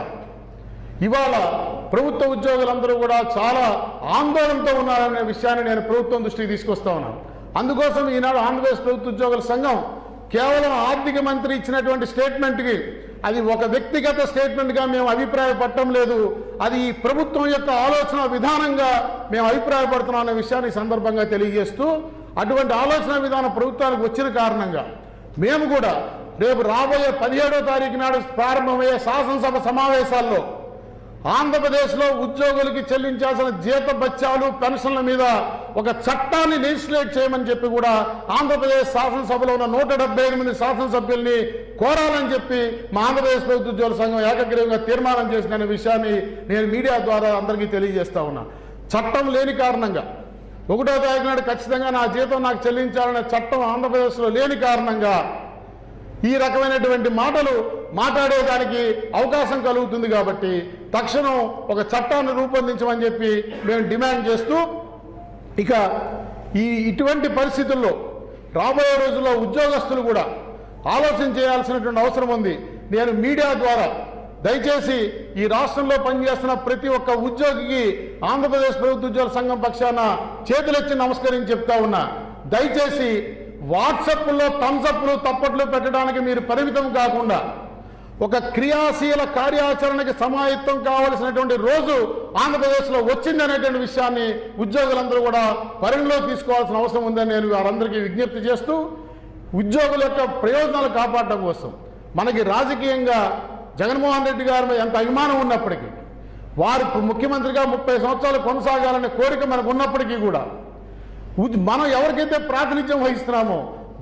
ఇవాళ ప్రభుత్వ ఉద్యోగులందరూ కూడా చాలా ఆందోళనతో ఉన్నారనే విషయాన్ని నేను ప్రభుత్వం దృష్టికి తీసుకొస్తా ఉన్నాను. అందుకోసం ఈనాడు ఆంధ్రప్రదేశ్ ప్రభుత్వ ఉద్యోగుల సంఘం కేవలం ఆర్థిక మంత్రి ఇచ్చినటువంటి స్టేట్మెంట్కి అది ఒక వ్యక్తిగత స్టేట్మెంట్గా మేము అభిప్రాయపడటం లేదు, అది ఈ ప్రభుత్వం యొక్క ఆలోచన విధానంగా మేము అభిప్రాయపడుతున్నాం అనే విషయాన్ని ఈ సందర్భంగా తెలియజేస్తూ, అటువంటి ఆలోచన విధానం ప్రభుత్వానికి వచ్చిన కారణంగా మేము కూడా రేపు రాబోయే 17వ తారీఖు నాడు ప్రారంభమయ్యే శాసనసభ సమావేశాల్లో ఆంధ్రప్రదేశ్లో ఉద్యోగులకి చెల్లించాల్సిన జీత బత్యాలు పెన్షన్ల మీద ఒక చట్టాన్ని లెజిస్లేట్ చేయమని చెప్పి కూడా ఆంధ్రప్రదేశ్ శాసనసభలో ఉన్న 178 శాసనసభ్యుల్ని కోరాలని చెప్పి మా ఆంధ్రప్రదేశ్ ప్రభుత్వ ఉద్యోగుల సంఘం ఏకగ్రీవంగా తీర్మానం చేసిన విషయాన్ని నేను మీడియా ద్వారా అందరికీ తెలియజేస్తా ఉన్నా. చట్టం లేని కారణంగా 1వ తారీఖు నాడు ఖచ్చితంగా నా జీతం నాకు చెల్లించాలనే చట్టం ఆంధ్రప్రదేశ్లో లేని కారణంగా ఈ రకమైనటువంటి మాటలు మాట్లాడేదానికి అవకాశం కలుగుతుంది. కాబట్టి తక్షణం ఒక చట్టాన్ని రూపొందించమని చెప్పి మేము డిమాండ్ చేస్తూ, ఇక ఇటువంటి పరిస్థితుల్లో రాబోయే రోజుల్లో ఉద్యోగస్తులు కూడా ఆలోచన చేయాల్సినటువంటి అవసరం ఉంది. నేను మీడియా ద్వారా దయచేసి ఈ రాష్ట్రంలో పనిచేస్తున్న ప్రతి ఒక్క ఉద్యోగికి ఆంధ్రప్రదేశ్ ప్రభుత్వ ఉద్యోగుల సంఘం పక్షాన చేతులెత్తి నమస్కరించి చెప్తా ఉన్నా, దయచేసి వాట్సాప్లో థమ్సప్లు తప్పట్లు పెట్టడానికి మీరు పరిమితం కాకుండా ఒక క్రియాశీల కార్యాచరణకి సమాయత్తం కావలసినటువంటి రోజు ఆంధ్రప్రదేశ్లో వచ్చిందనేటువంటి విషయాన్ని ఉద్యోగులందరూ కూడా పరిగణలో తీసుకోవాల్సిన అవసరం ఉందని నేను వారందరికీ విజ్ఞప్తి చేస్తూ, ఉద్యోగుల యొక్క ప్రయోజనాలు కాపాడడం కోసం మనకి రాజకీయంగా జగన్మోహన్ రెడ్డి గారి మీద ఎంత అభిమానం ఉన్నప్పటికీ, వారు ముఖ్యమంత్రిగా 30 సంవత్సరాలు కొనసాగాలనే కోరిక మనకు ఉన్నప్పటికీ కూడా మనం ఎవరికైతే ప్రాతినిధ్యం వహిస్తున్నామో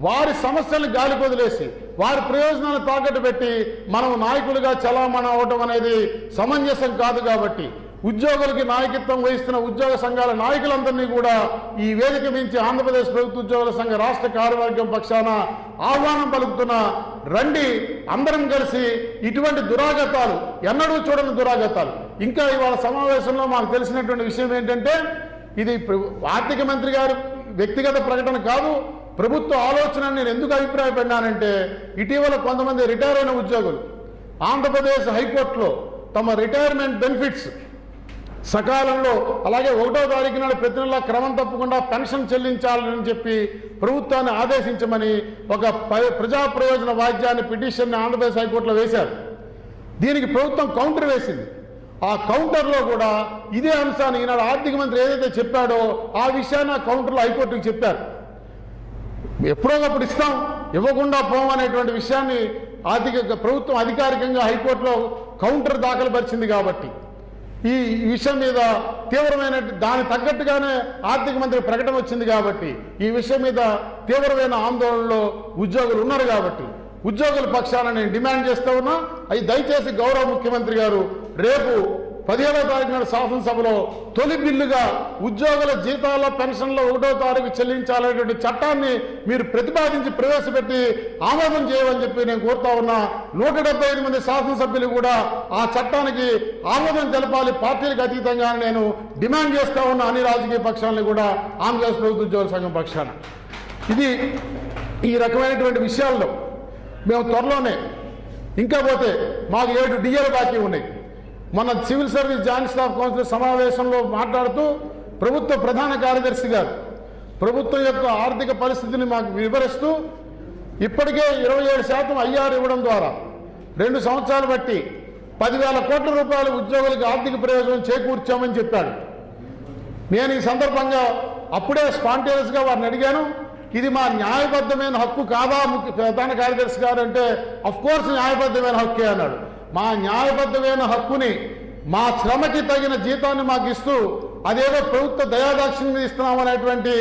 వారి సమస్యలను గాలి వదిలేసి వారి ప్రయోజనాలను తాకట్టు పెట్టి మనం నాయకులుగా చలామణి అవ్వటం అనేది సమంజసం కాదు. కాబట్టి ఉద్యోగులకి నాయకత్వం వహిస్తున్న ఉద్యోగ సంఘాల నాయకులందరినీ కూడా ఈ వేదిక మించి ఆంధ్రప్రదేశ్ ప్రభుత్వ ఉద్యోగుల సంఘ రాష్ట్ర కార్యవర్గం పక్షాన ఆహ్వానం పలుకుతున్న, రండి అందరం కలిసి ఇటువంటి దురాగతాలు, ఎన్నడూ చూడని దురాగతాలు. ఇంకా ఇవాళ సమావేశంలో మాకు తెలిసినటువంటి విషయం ఏంటంటే, ఇది ఆర్థిక మంత్రి గారు వ్యక్తిగత ప్రకటన కాదు, ప్రభుత్వ ఆలోచన. నేను ఎందుకు అభిప్రాయపడినానంటే, ఇటీవల కొంతమంది రిటైర్ అయిన ఉద్యోగులు ఆంధ్రప్రదేశ్ హైకోర్టులో తమ రిటైర్మెంట్ బెనిఫిట్స్ సకాలంలో, అలాగే 1వ తారీఖు నాడు ప్రతి నెల క్రమం తప్పకుండా పెన్షన్ చెల్లించాలని చెప్పి ప్రభుత్వాన్ని ఆదేశించమని ఒక ప్రజా ప్రయోజన వాద్యాన్ని పిటిషన్ని ఆంధ్రప్రదేశ్ హైకోర్టులో వేశారు. దీనికి ప్రభుత్వం కౌంటర్ వేసింది. ఆ కౌంటర్లో కూడా ఇదే అంశాన్ని ఈనాడు ఆర్థిక మంత్రి ఏదైతే చెప్పాడో ఆ విషయాన్ని ఆ కౌంటర్లో హైకోర్టుకు చెప్పారు. ఎప్పుడోకప్పుడు ఇస్తాం, ఇవ్వకుండా పోమనేటువంటి విషయాన్ని ప్రభుత్వం అధికారికంగా హైకోర్టులో కౌంటర్ దాఖలు పరిచింది. కాబట్టి ఈ విషయం మీద తీవ్రమైన, దాని తగ్గట్టుగానే ఆర్థిక మంత్రి ప్రకటన వచ్చింది. కాబట్టి ఈ విషయం మీద తీవ్రమైన ఆందోళనలో ఉద్యోగులు ఉన్నారు. కాబట్టి ఉద్యోగుల పక్షాన నేను డిమాండ్ చేస్తూ ఉన్నా, అది దయచేసి గౌరవ ముఖ్యమంత్రి గారు రేపు 17వ తారీఖు నాడు శాసనసభలో తొలి బిల్లుగా ఉద్యోగుల జీతాల పెన్షన్లో 1వ తారీఖు చెల్లించాలనేటువంటి చట్టాన్ని మీరు ప్రతిపాదించి ప్రవేశపెట్టి ఆమోదం చేయమని చెప్పి నేను కోరుతా ఉన్నా. 175 మంది శాసనసభ్యులు కూడా ఆ చట్టానికి ఆమోదం తెలపాలి, పార్టీలకు అతీతంగా నేను డిమాండ్ చేస్తా ఉన్నా అన్ని రాజకీయ పక్షాలను కూడా ఆంధ్రప్రదేశ్ ప్రభుత్వ ఉద్యోగుల సంఘం పక్షాన. ఇది ఈ రకమైనటువంటి విషయాల్లో మేము త్వరలోనే, ఇంకా పోతే మాకు 7 డిఏలు బాకీ ఉన్నాయి. మన civil service joint staff council సమావేశంలో మాట్లాడుతూ ప్రభుత్వ ప్రధాన కార్యదర్శి గారు ప్రభుత్వం యొక్క ఆర్థిక పరిస్థితిని మాకు వివరిస్తూ, ఇప్పటికే 27% ఐఆర్ ఇవ్వడం ద్వారా 2 సంవత్సరాలు బట్టి 10,000 కోట్ల రూపాయలు ఉద్యోగులకు ఆర్థిక ప్రయోజనం చేకూర్చామని చెప్పాడు. నేను ఈ సందర్భంగా అప్పుడే స్పాంటేనియస్గా వారిని అడిగాను, ఇది మా న్యాయబద్ధమైన హక్కు కాదా ప్రధాన కార్యదర్శి గారు అంటే, అఫ్కోర్స్ న్యాయబద్ధమైన హక్కే అన్నాడు. మా న్యాయబద్ధమైన హక్కుని, మా శ్రమకి తగిన జీతాన్ని మాకు ఇస్తూ అదేదో ప్రభుత్వ దయాదాక్షిణ్యం ఇస్తున్నామనేటువంటి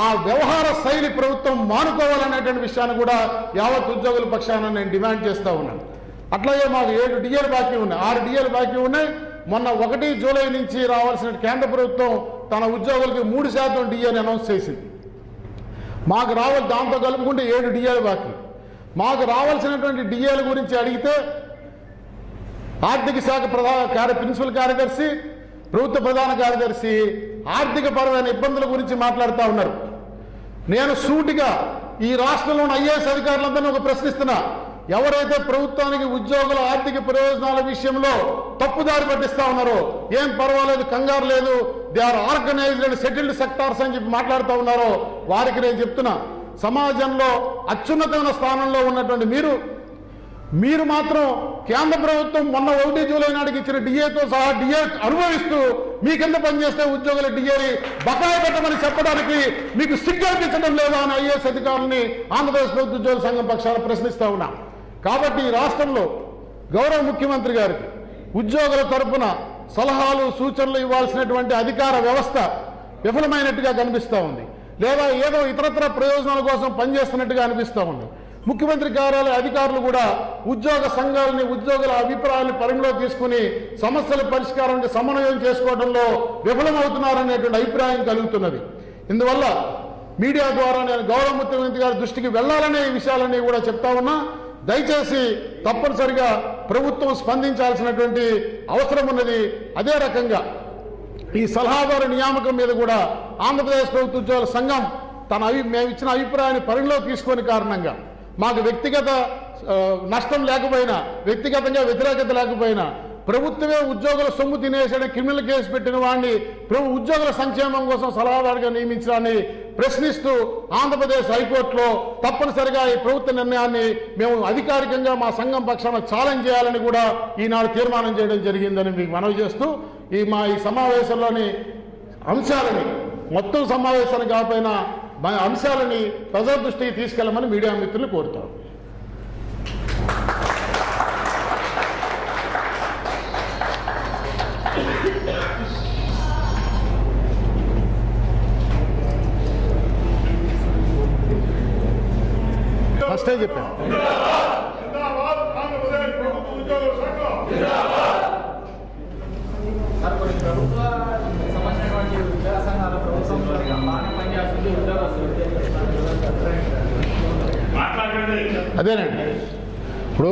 ఆ వ్యవహార శైలి ప్రభుత్వం మానుకోవాలనేటువంటి విషయాన్ని కూడా యావత్ ఉద్యోగుల పక్షాన నేను డిమాండ్ చేస్తూ ఉన్నాను. అట్లాగే మాకు 7 డిఏలు బాకీ ఉన్నాయి, 6 డిఏలు బాకీ ఉన్నాయి. మొన్న 1 జూలై నుంచి రావాల్సిన కేంద్ర ప్రభుత్వం తన ఉద్యోగులకి 3% డిఏని అనౌన్స్ చేసింది. మాకు రావాలి, దాంతో కలుపుకుంటే 7 డిఏలు బాకీ. మాకు రావాల్సినటువంటి డిఏల గురించి అడిగితే ఆర్థిక శాఖ ప్రిన్సిపల్ కార్యదర్శి, ప్రభుత్వ ప్రధాన కార్యదర్శి ఆర్థిక పరమైన ఇబ్బందుల గురించి మాట్లాడుతూ ఉన్నారు. నేను సూటిగా ఈ రాష్ట్రంలోని ఐఏఎస్ అధికారులందరినీ ఒక ప్రశ్నిస్తున్నా, ఎవరైతే ప్రభుత్వానికి ఉద్యోగుల ఆర్థిక ప్రయోజనాల విషయంలో తప్పుదారి పట్టిస్తా ఉన్నారో, ఏం పర్వాలేదు, కంగారు లేదు, they are organised and settled sectors అని చెప్పి మాట్లాడుతూ ఉన్నారో వారికి నేను చెప్తున్నా, సమాజంలో అత్యున్నతమైన స్థానంలో ఉన్నటువంటి మీరు మాత్రం కేంద్ర ప్రభుత్వం మొన్న 1 జూలై నాటికి ఇచ్చిన డిఏతో సహా డిఏ అనుభవిస్తూ మీ కింద పనిచేస్తే ఉద్యోగుల డిఏని బకాయి పెట్టమని చెప్పడానికి మీకు సిగ్గు అనిపించడం లేదా అని ఐఏఎస్ అధికారులని ఆంధ్రప్రదేశ్ ప్రభుత్వ ఉద్యోగుల సంఘం పక్షాన ప్రశ్నిస్తూ ఉన్నా. కాబట్టి ఈ రాష్ట్రంలో గౌరవ ముఖ్యమంత్రి గారికి ఉద్యోగుల తరపున సలహాలు సూచనలు ఇవ్వాల్సినటువంటి అధికార వ్యవస్థ విఫలమైనట్టుగా కనిపిస్తూ ఉంది, లేదా ఏదో ఇతరత్ర ప్రయోజనాల కోసం పనిచేస్తున్నట్టుగా అనిపిస్తూ ఉంది. ముఖ్యమంత్రి కార్యాలయ అధికారులు కూడా ఉద్యోగ సంఘాలని, ఉద్యోగుల అభిప్రాయాలను పరిగణలో తీసుకుని సమస్యల పరిష్కారానికి సమన్వయం చేసుకోవడంలో విఫలమవుతున్నారనేటువంటి అభిప్రాయం కలుగుతున్నది. ఇందువల్ల మీడియా ద్వారా నేను గౌరవ ముఖ్యమంత్రి గారి దృష్టికి వెళ్లాలనే ఈ విషయాలన్నీ కూడా చెప్తా ఉన్నా. దయచేసి తప్పనిసరిగా ప్రభుత్వం స్పందించాల్సినటువంటి అవసరం ఉన్నది. అదే రకంగా ఈ సలహాదారు నియామకం మీద కూడా ఆంధ్రప్రదేశ్ ప్రభుత్వ ఉద్యోగుల సంఘం మేము ఇచ్చిన అభిప్రాయాన్ని పరిగణలో తీసుకునే కారణంగా మాకు వ్యక్తిగత నష్టం లేకపోయినా, వ్యక్తిగతంగా వ్యతిరేకత లేకపోయినా, ప్రభుత్వమే ఉద్యోగుల సొమ్ము తినేసే క్రిమినల్ కేసు పెట్టిన వాడిని ఉద్యోగుల సంక్షేమం కోసం సలహాదారుగా నియమించడాన్ని ప్రశ్నిస్తూ ఆంధ్రప్రదేశ్ హైకోర్టులో తప్పనిసరిగా ఈ ప్రభుత్వ నిర్ణయాన్ని మేము అధికారికంగా మా సంఘం పక్షాన ఛాలెంజ్ చేయాలని కూడా ఈనాడు తీర్మానం చేయడం జరిగిందని మీకు మనవి చేస్తూ ఈ సమావేశంలోని అంశాలని, మొత్తం సమావేశాన్ని కాకపోయినా అంశాలని ప్రజల దృష్టికి తీసుకెళ్లమని మీడియా మిత్రులు కోరుతారు. ఫస్టే చెప్పాను. అదేనండి, ఇప్పుడు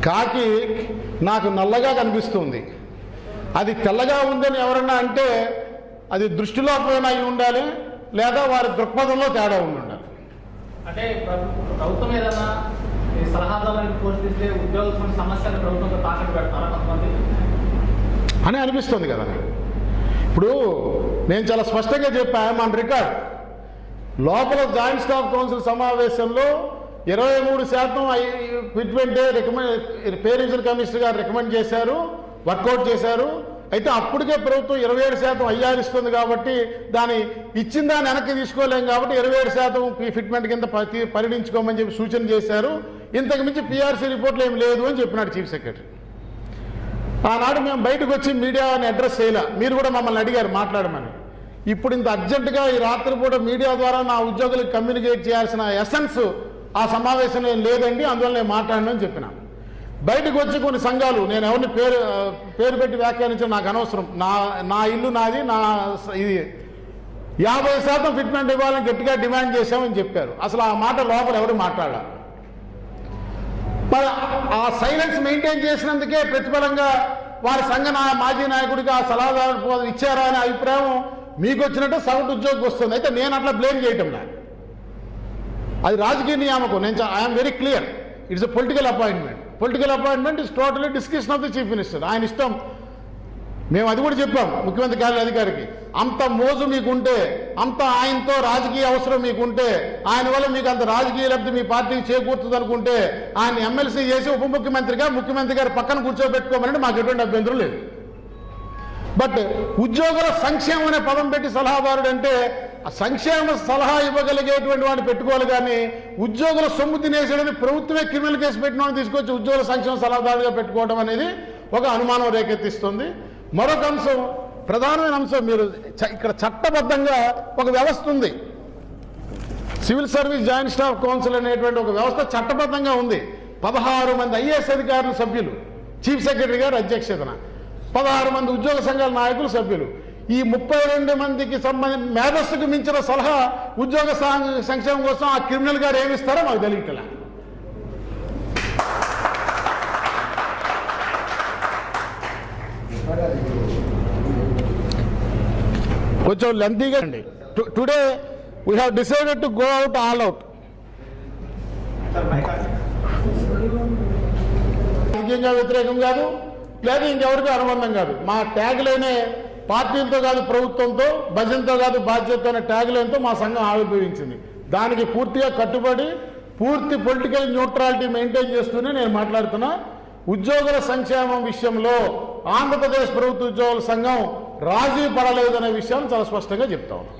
కాకి నాకు నల్లగా కనిపిస్తుంది, అది తెల్లగా ఉందని ఎవరన్నా అంటే అది దృష్టిలోపమైనా అయి ఉండాలి, లేదా వారి దృక్పథంలో తేడా ఉండాలి. అంటే ప్రభుత్వం ఏదైనా సలహాదారులను పోషిస్తే ఉద్యోగ సమస్యలు ప్రభుత్వంతో తాకట్టు పెడతారా కొంతమంది అని అనిపిస్తుంది కదా. ఇప్పుడు నేను చాలా స్పష్టంగా చెప్పాను, మన రికార్డ్ లోపల జాయింట్ స్టాఫ్ కౌన్సిల్ సమావేశంలో 23% ఫిట్మెంటే పే రివిజన్ కమిషనర్ గారు రికమెండ్ చేశారు, వర్కౌట్ చేశారు. అయితే అప్పటికే ప్రభుత్వం 27% ఐఆర్ ఇస్తుంది కాబట్టి దాన్ని ఇచ్చిన దాన్ని వెనక్కి తీసుకోలేం కాబట్టి 27% ఫిట్మెంట్ కింద పరిగణించుకోమని చెప్పి సూచన చేశారు. ఇంతకు మించి పిఆర్సీ రిపోర్ట్లు ఏం లేదు అని చెప్పినాడు చీఫ్ సెక్రటరీ. ఆనాడు మేము బయటకు వచ్చి మీడియాని అడ్రస్ చేయలే, మీరు కూడా మమ్మల్ని అడిగారు మాట్లాడమని. ఇప్పుడు ఇంత అర్జెంటుగా ఈ రాత్రిపూట మీడియా ద్వారా నా ఉద్యోగులకు కమ్యూనికేట్ చేయాల్సిన ఎసెన్స్ ఆ సమావేశం లేదండి, అందువల్ల నేను మాట్లాడనని చెప్పిన. బయటకు వచ్చి కొన్ని సంఘాలు, నేను ఎవరిని పేరు పెట్టి వ్యాఖ్యానించడం నాకు అనవసరం, నా ఇల్లు నాది, ఇది 50% ఫిట్మెంట్ ఇవ్వాలని గట్టిగా డిమాండ్ చేశామని చెప్పారు. అసలు ఆ మాట లోపల ఎవరు మాట్లాడాలి? మరి ఆ సైలెన్స్ మెయింటైన్ చేసినందుకే ప్రతిఫలంగా వారి సంఘ మాజీ నాయకుడికి ఆ సలహాదారు ఇచ్చారా అనే అభిప్రాయం మీకు వచ్చినట్టు సగటు ఉద్యోగికి వస్తుంది. అయితే నేను అట్లా బ్లేమ్ చేయటం లేదు, అది రాజకీయ నియామకం. I'm very clear, it's a political appointment. Political appointment is totally description of the chief minister. ఆయన ఇష్టం. మేము అది కూడా చెప్పాం ముఖ్యమంత్రి కార్యాధికారికి, అంత మోజు మీకుంటే, అంత ఆయనతో రాజకీయ అవసరం మీకుంటే, ఆయన వల్ల మీకు అంత రాజకీయ లబ్ధి మీ పార్టీకి చేకూరుతుంది అనుకుంటే ఆయన ఎమ్మెల్సీ చేసి ఉప ముఖ్యమంత్రిగా ముఖ్యమంత్రి గారి పక్కన కూర్చోబెట్టుకోమని మాకు ఎటువంటి అభ్యంతరం లేదు. బట్ ఉద్యోగుల సంక్షేమం అనే పదం పెట్టి సలహాదారుడు అంటే సంక్షేమ సలహా ఇవ్వగలిగేటువంటి వాడిని పెట్టుకోవాలి, కానీ ఉద్యోగుల సొమ్ము తినేసేదని ప్రభుత్వమే క్రిమినల్ కేసు పెట్టిన వాడిని తీసుకొచ్చి ఉద్యోగుల సంక్షేమ సలహాదారుడిగా పెట్టుకోవడం అనేది ఒక అనుమానం రేకెత్తిస్తుంది. మరొక అంశం, ప్రధానమైన అంశం, మీరు ఇక్కడ చట్టబద్ధంగా ఒక వ్యవస్థ ఉంది, civil service joint staff council అనేటువంటి ఒక వ్యవస్థ చట్టబద్ధంగా ఉంది. 16 మంది ఐఏఎస్ అధికారులు సభ్యులు, చీఫ్ సెక్రటరీ గారు అధ్యక్షతన, 16 మంది ఉద్యోగ సంఘాల నాయకులు సభ్యులు. ఈ 32 మందికి సంబంధించిన మేధస్సుకు మించిన సలహా ఉద్యోగ సంక్షేమం కోసం ఆ క్రిమినల్ గారు ఏమిస్తారో మాకు తెలియట్లే. కొంచెం లెంతీగా అండి. Today we have decided to go out all out. రాజకీయంగా వ్యతిరేకం కాదు, లేదా ఇంకెవరికి అనుబంధం కాదు. మా ట్యాగ్ లైనే పార్టీలతో కాదు ప్రభుత్వంతో, భజనతో కాదు బాధ్యతతో అనే ట్యాగ్ లైన్తో మా సంఘం ఆవిర్భవించింది. దానికి పూర్తిగా కట్టుబడి పూర్తి పొలిటికల్ న్యూట్రాలిటీ మెయింటైన్ చేస్తూనే నేను మాట్లాడుతున్నా. ఉద్యోగుల సంక్షేమం విషయంలో ఆంధ్రప్రదేశ్ ప్రభుత్వ ఉద్యోగుల సంఘం రాజీ పడలేదనే విషయాన్ని చాలా స్పష్టంగా చెప్తా ఉన్నాం.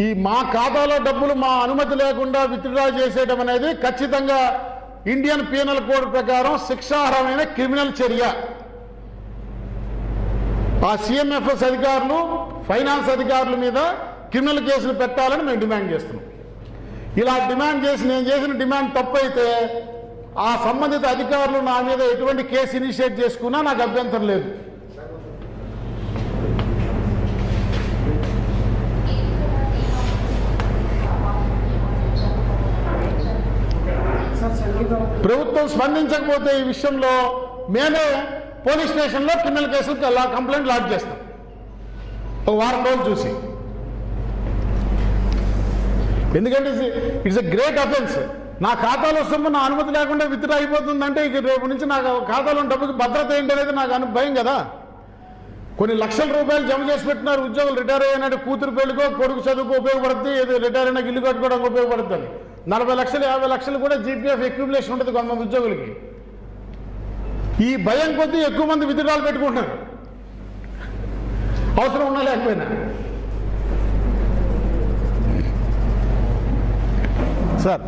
ఈ మా ఖాతాలో డబ్బులు మా అనుమతి లేకుండా విత్డ్రా చేసేయడం అనేది ఖచ్చితంగా ఇండియన్ పీనల్ కోడ్ ప్రకారం శిక్షార్హమైన క్రిమినల్ చర్య. ఆ సిఎంఎఫ్ఎస్ అధికారులు, ఫైనాన్స్ అధికారుల మీద క్రిమినల్ కేసులు పెట్టాలని మేము డిమాండ్ చేస్తున్నాం. ఇలా డిమాండ్ చేసి నేను చేసిన డిమాండ్ తప్పైతే ఆ సంబంధిత అధికారులు నా మీద ఎటువంటి కేసు ఇనిషియేట్ చేసుకున్నా నాకు అభ్యంతరం లేదు. ప్రభుత్వం స్పందించకపోతే ఈ విషయంలో మేమే పోలీస్ స్టేషన్లో క్రిమినల్ కేసులు కంప్లైంట్ లాడ్జ్ చేస్తాం ఒక వారం రోజులు చూసి. ఎందుకంటే ఇట్స్ ఎ గ్రేట్ అఫెన్స్. నా ఖాతాలో సొమ్ము నా అనుమతి లేకుండా విత్డ్రా అయిపోతుందంటే ఇక రేపు నుంచి నాకు ఖాతాలో డబ్బుకి భద్రత ఏంటి అనేది నాకు భయం కదా. కొన్ని లక్షల రూపాయలు జమ చేసి పెట్టినారు ఉద్యోగులు, రిటైర్ అయినాడు కూతురు పెళ్లికో కొడుకు చదువుకు ఉపయోగపడుతుంది, ఏదో రిటైర్ అయినా ఇల్లు కట్టుకోవడానికి ఉపయోగపడుతుంది. 40 లక్షలు 50 లక్షలు కూడా జీపీఎఫ్ అక్యుములేషన్ ఉంటుంది కొంతమంది ఉద్యోగులకి. ఈ భయం కొద్దీ ఎక్కువ మంది విత్డ్రాలు పెట్టుకుంటున్నారు, అవసరం ఉన్నా లేకపోయినా. సార్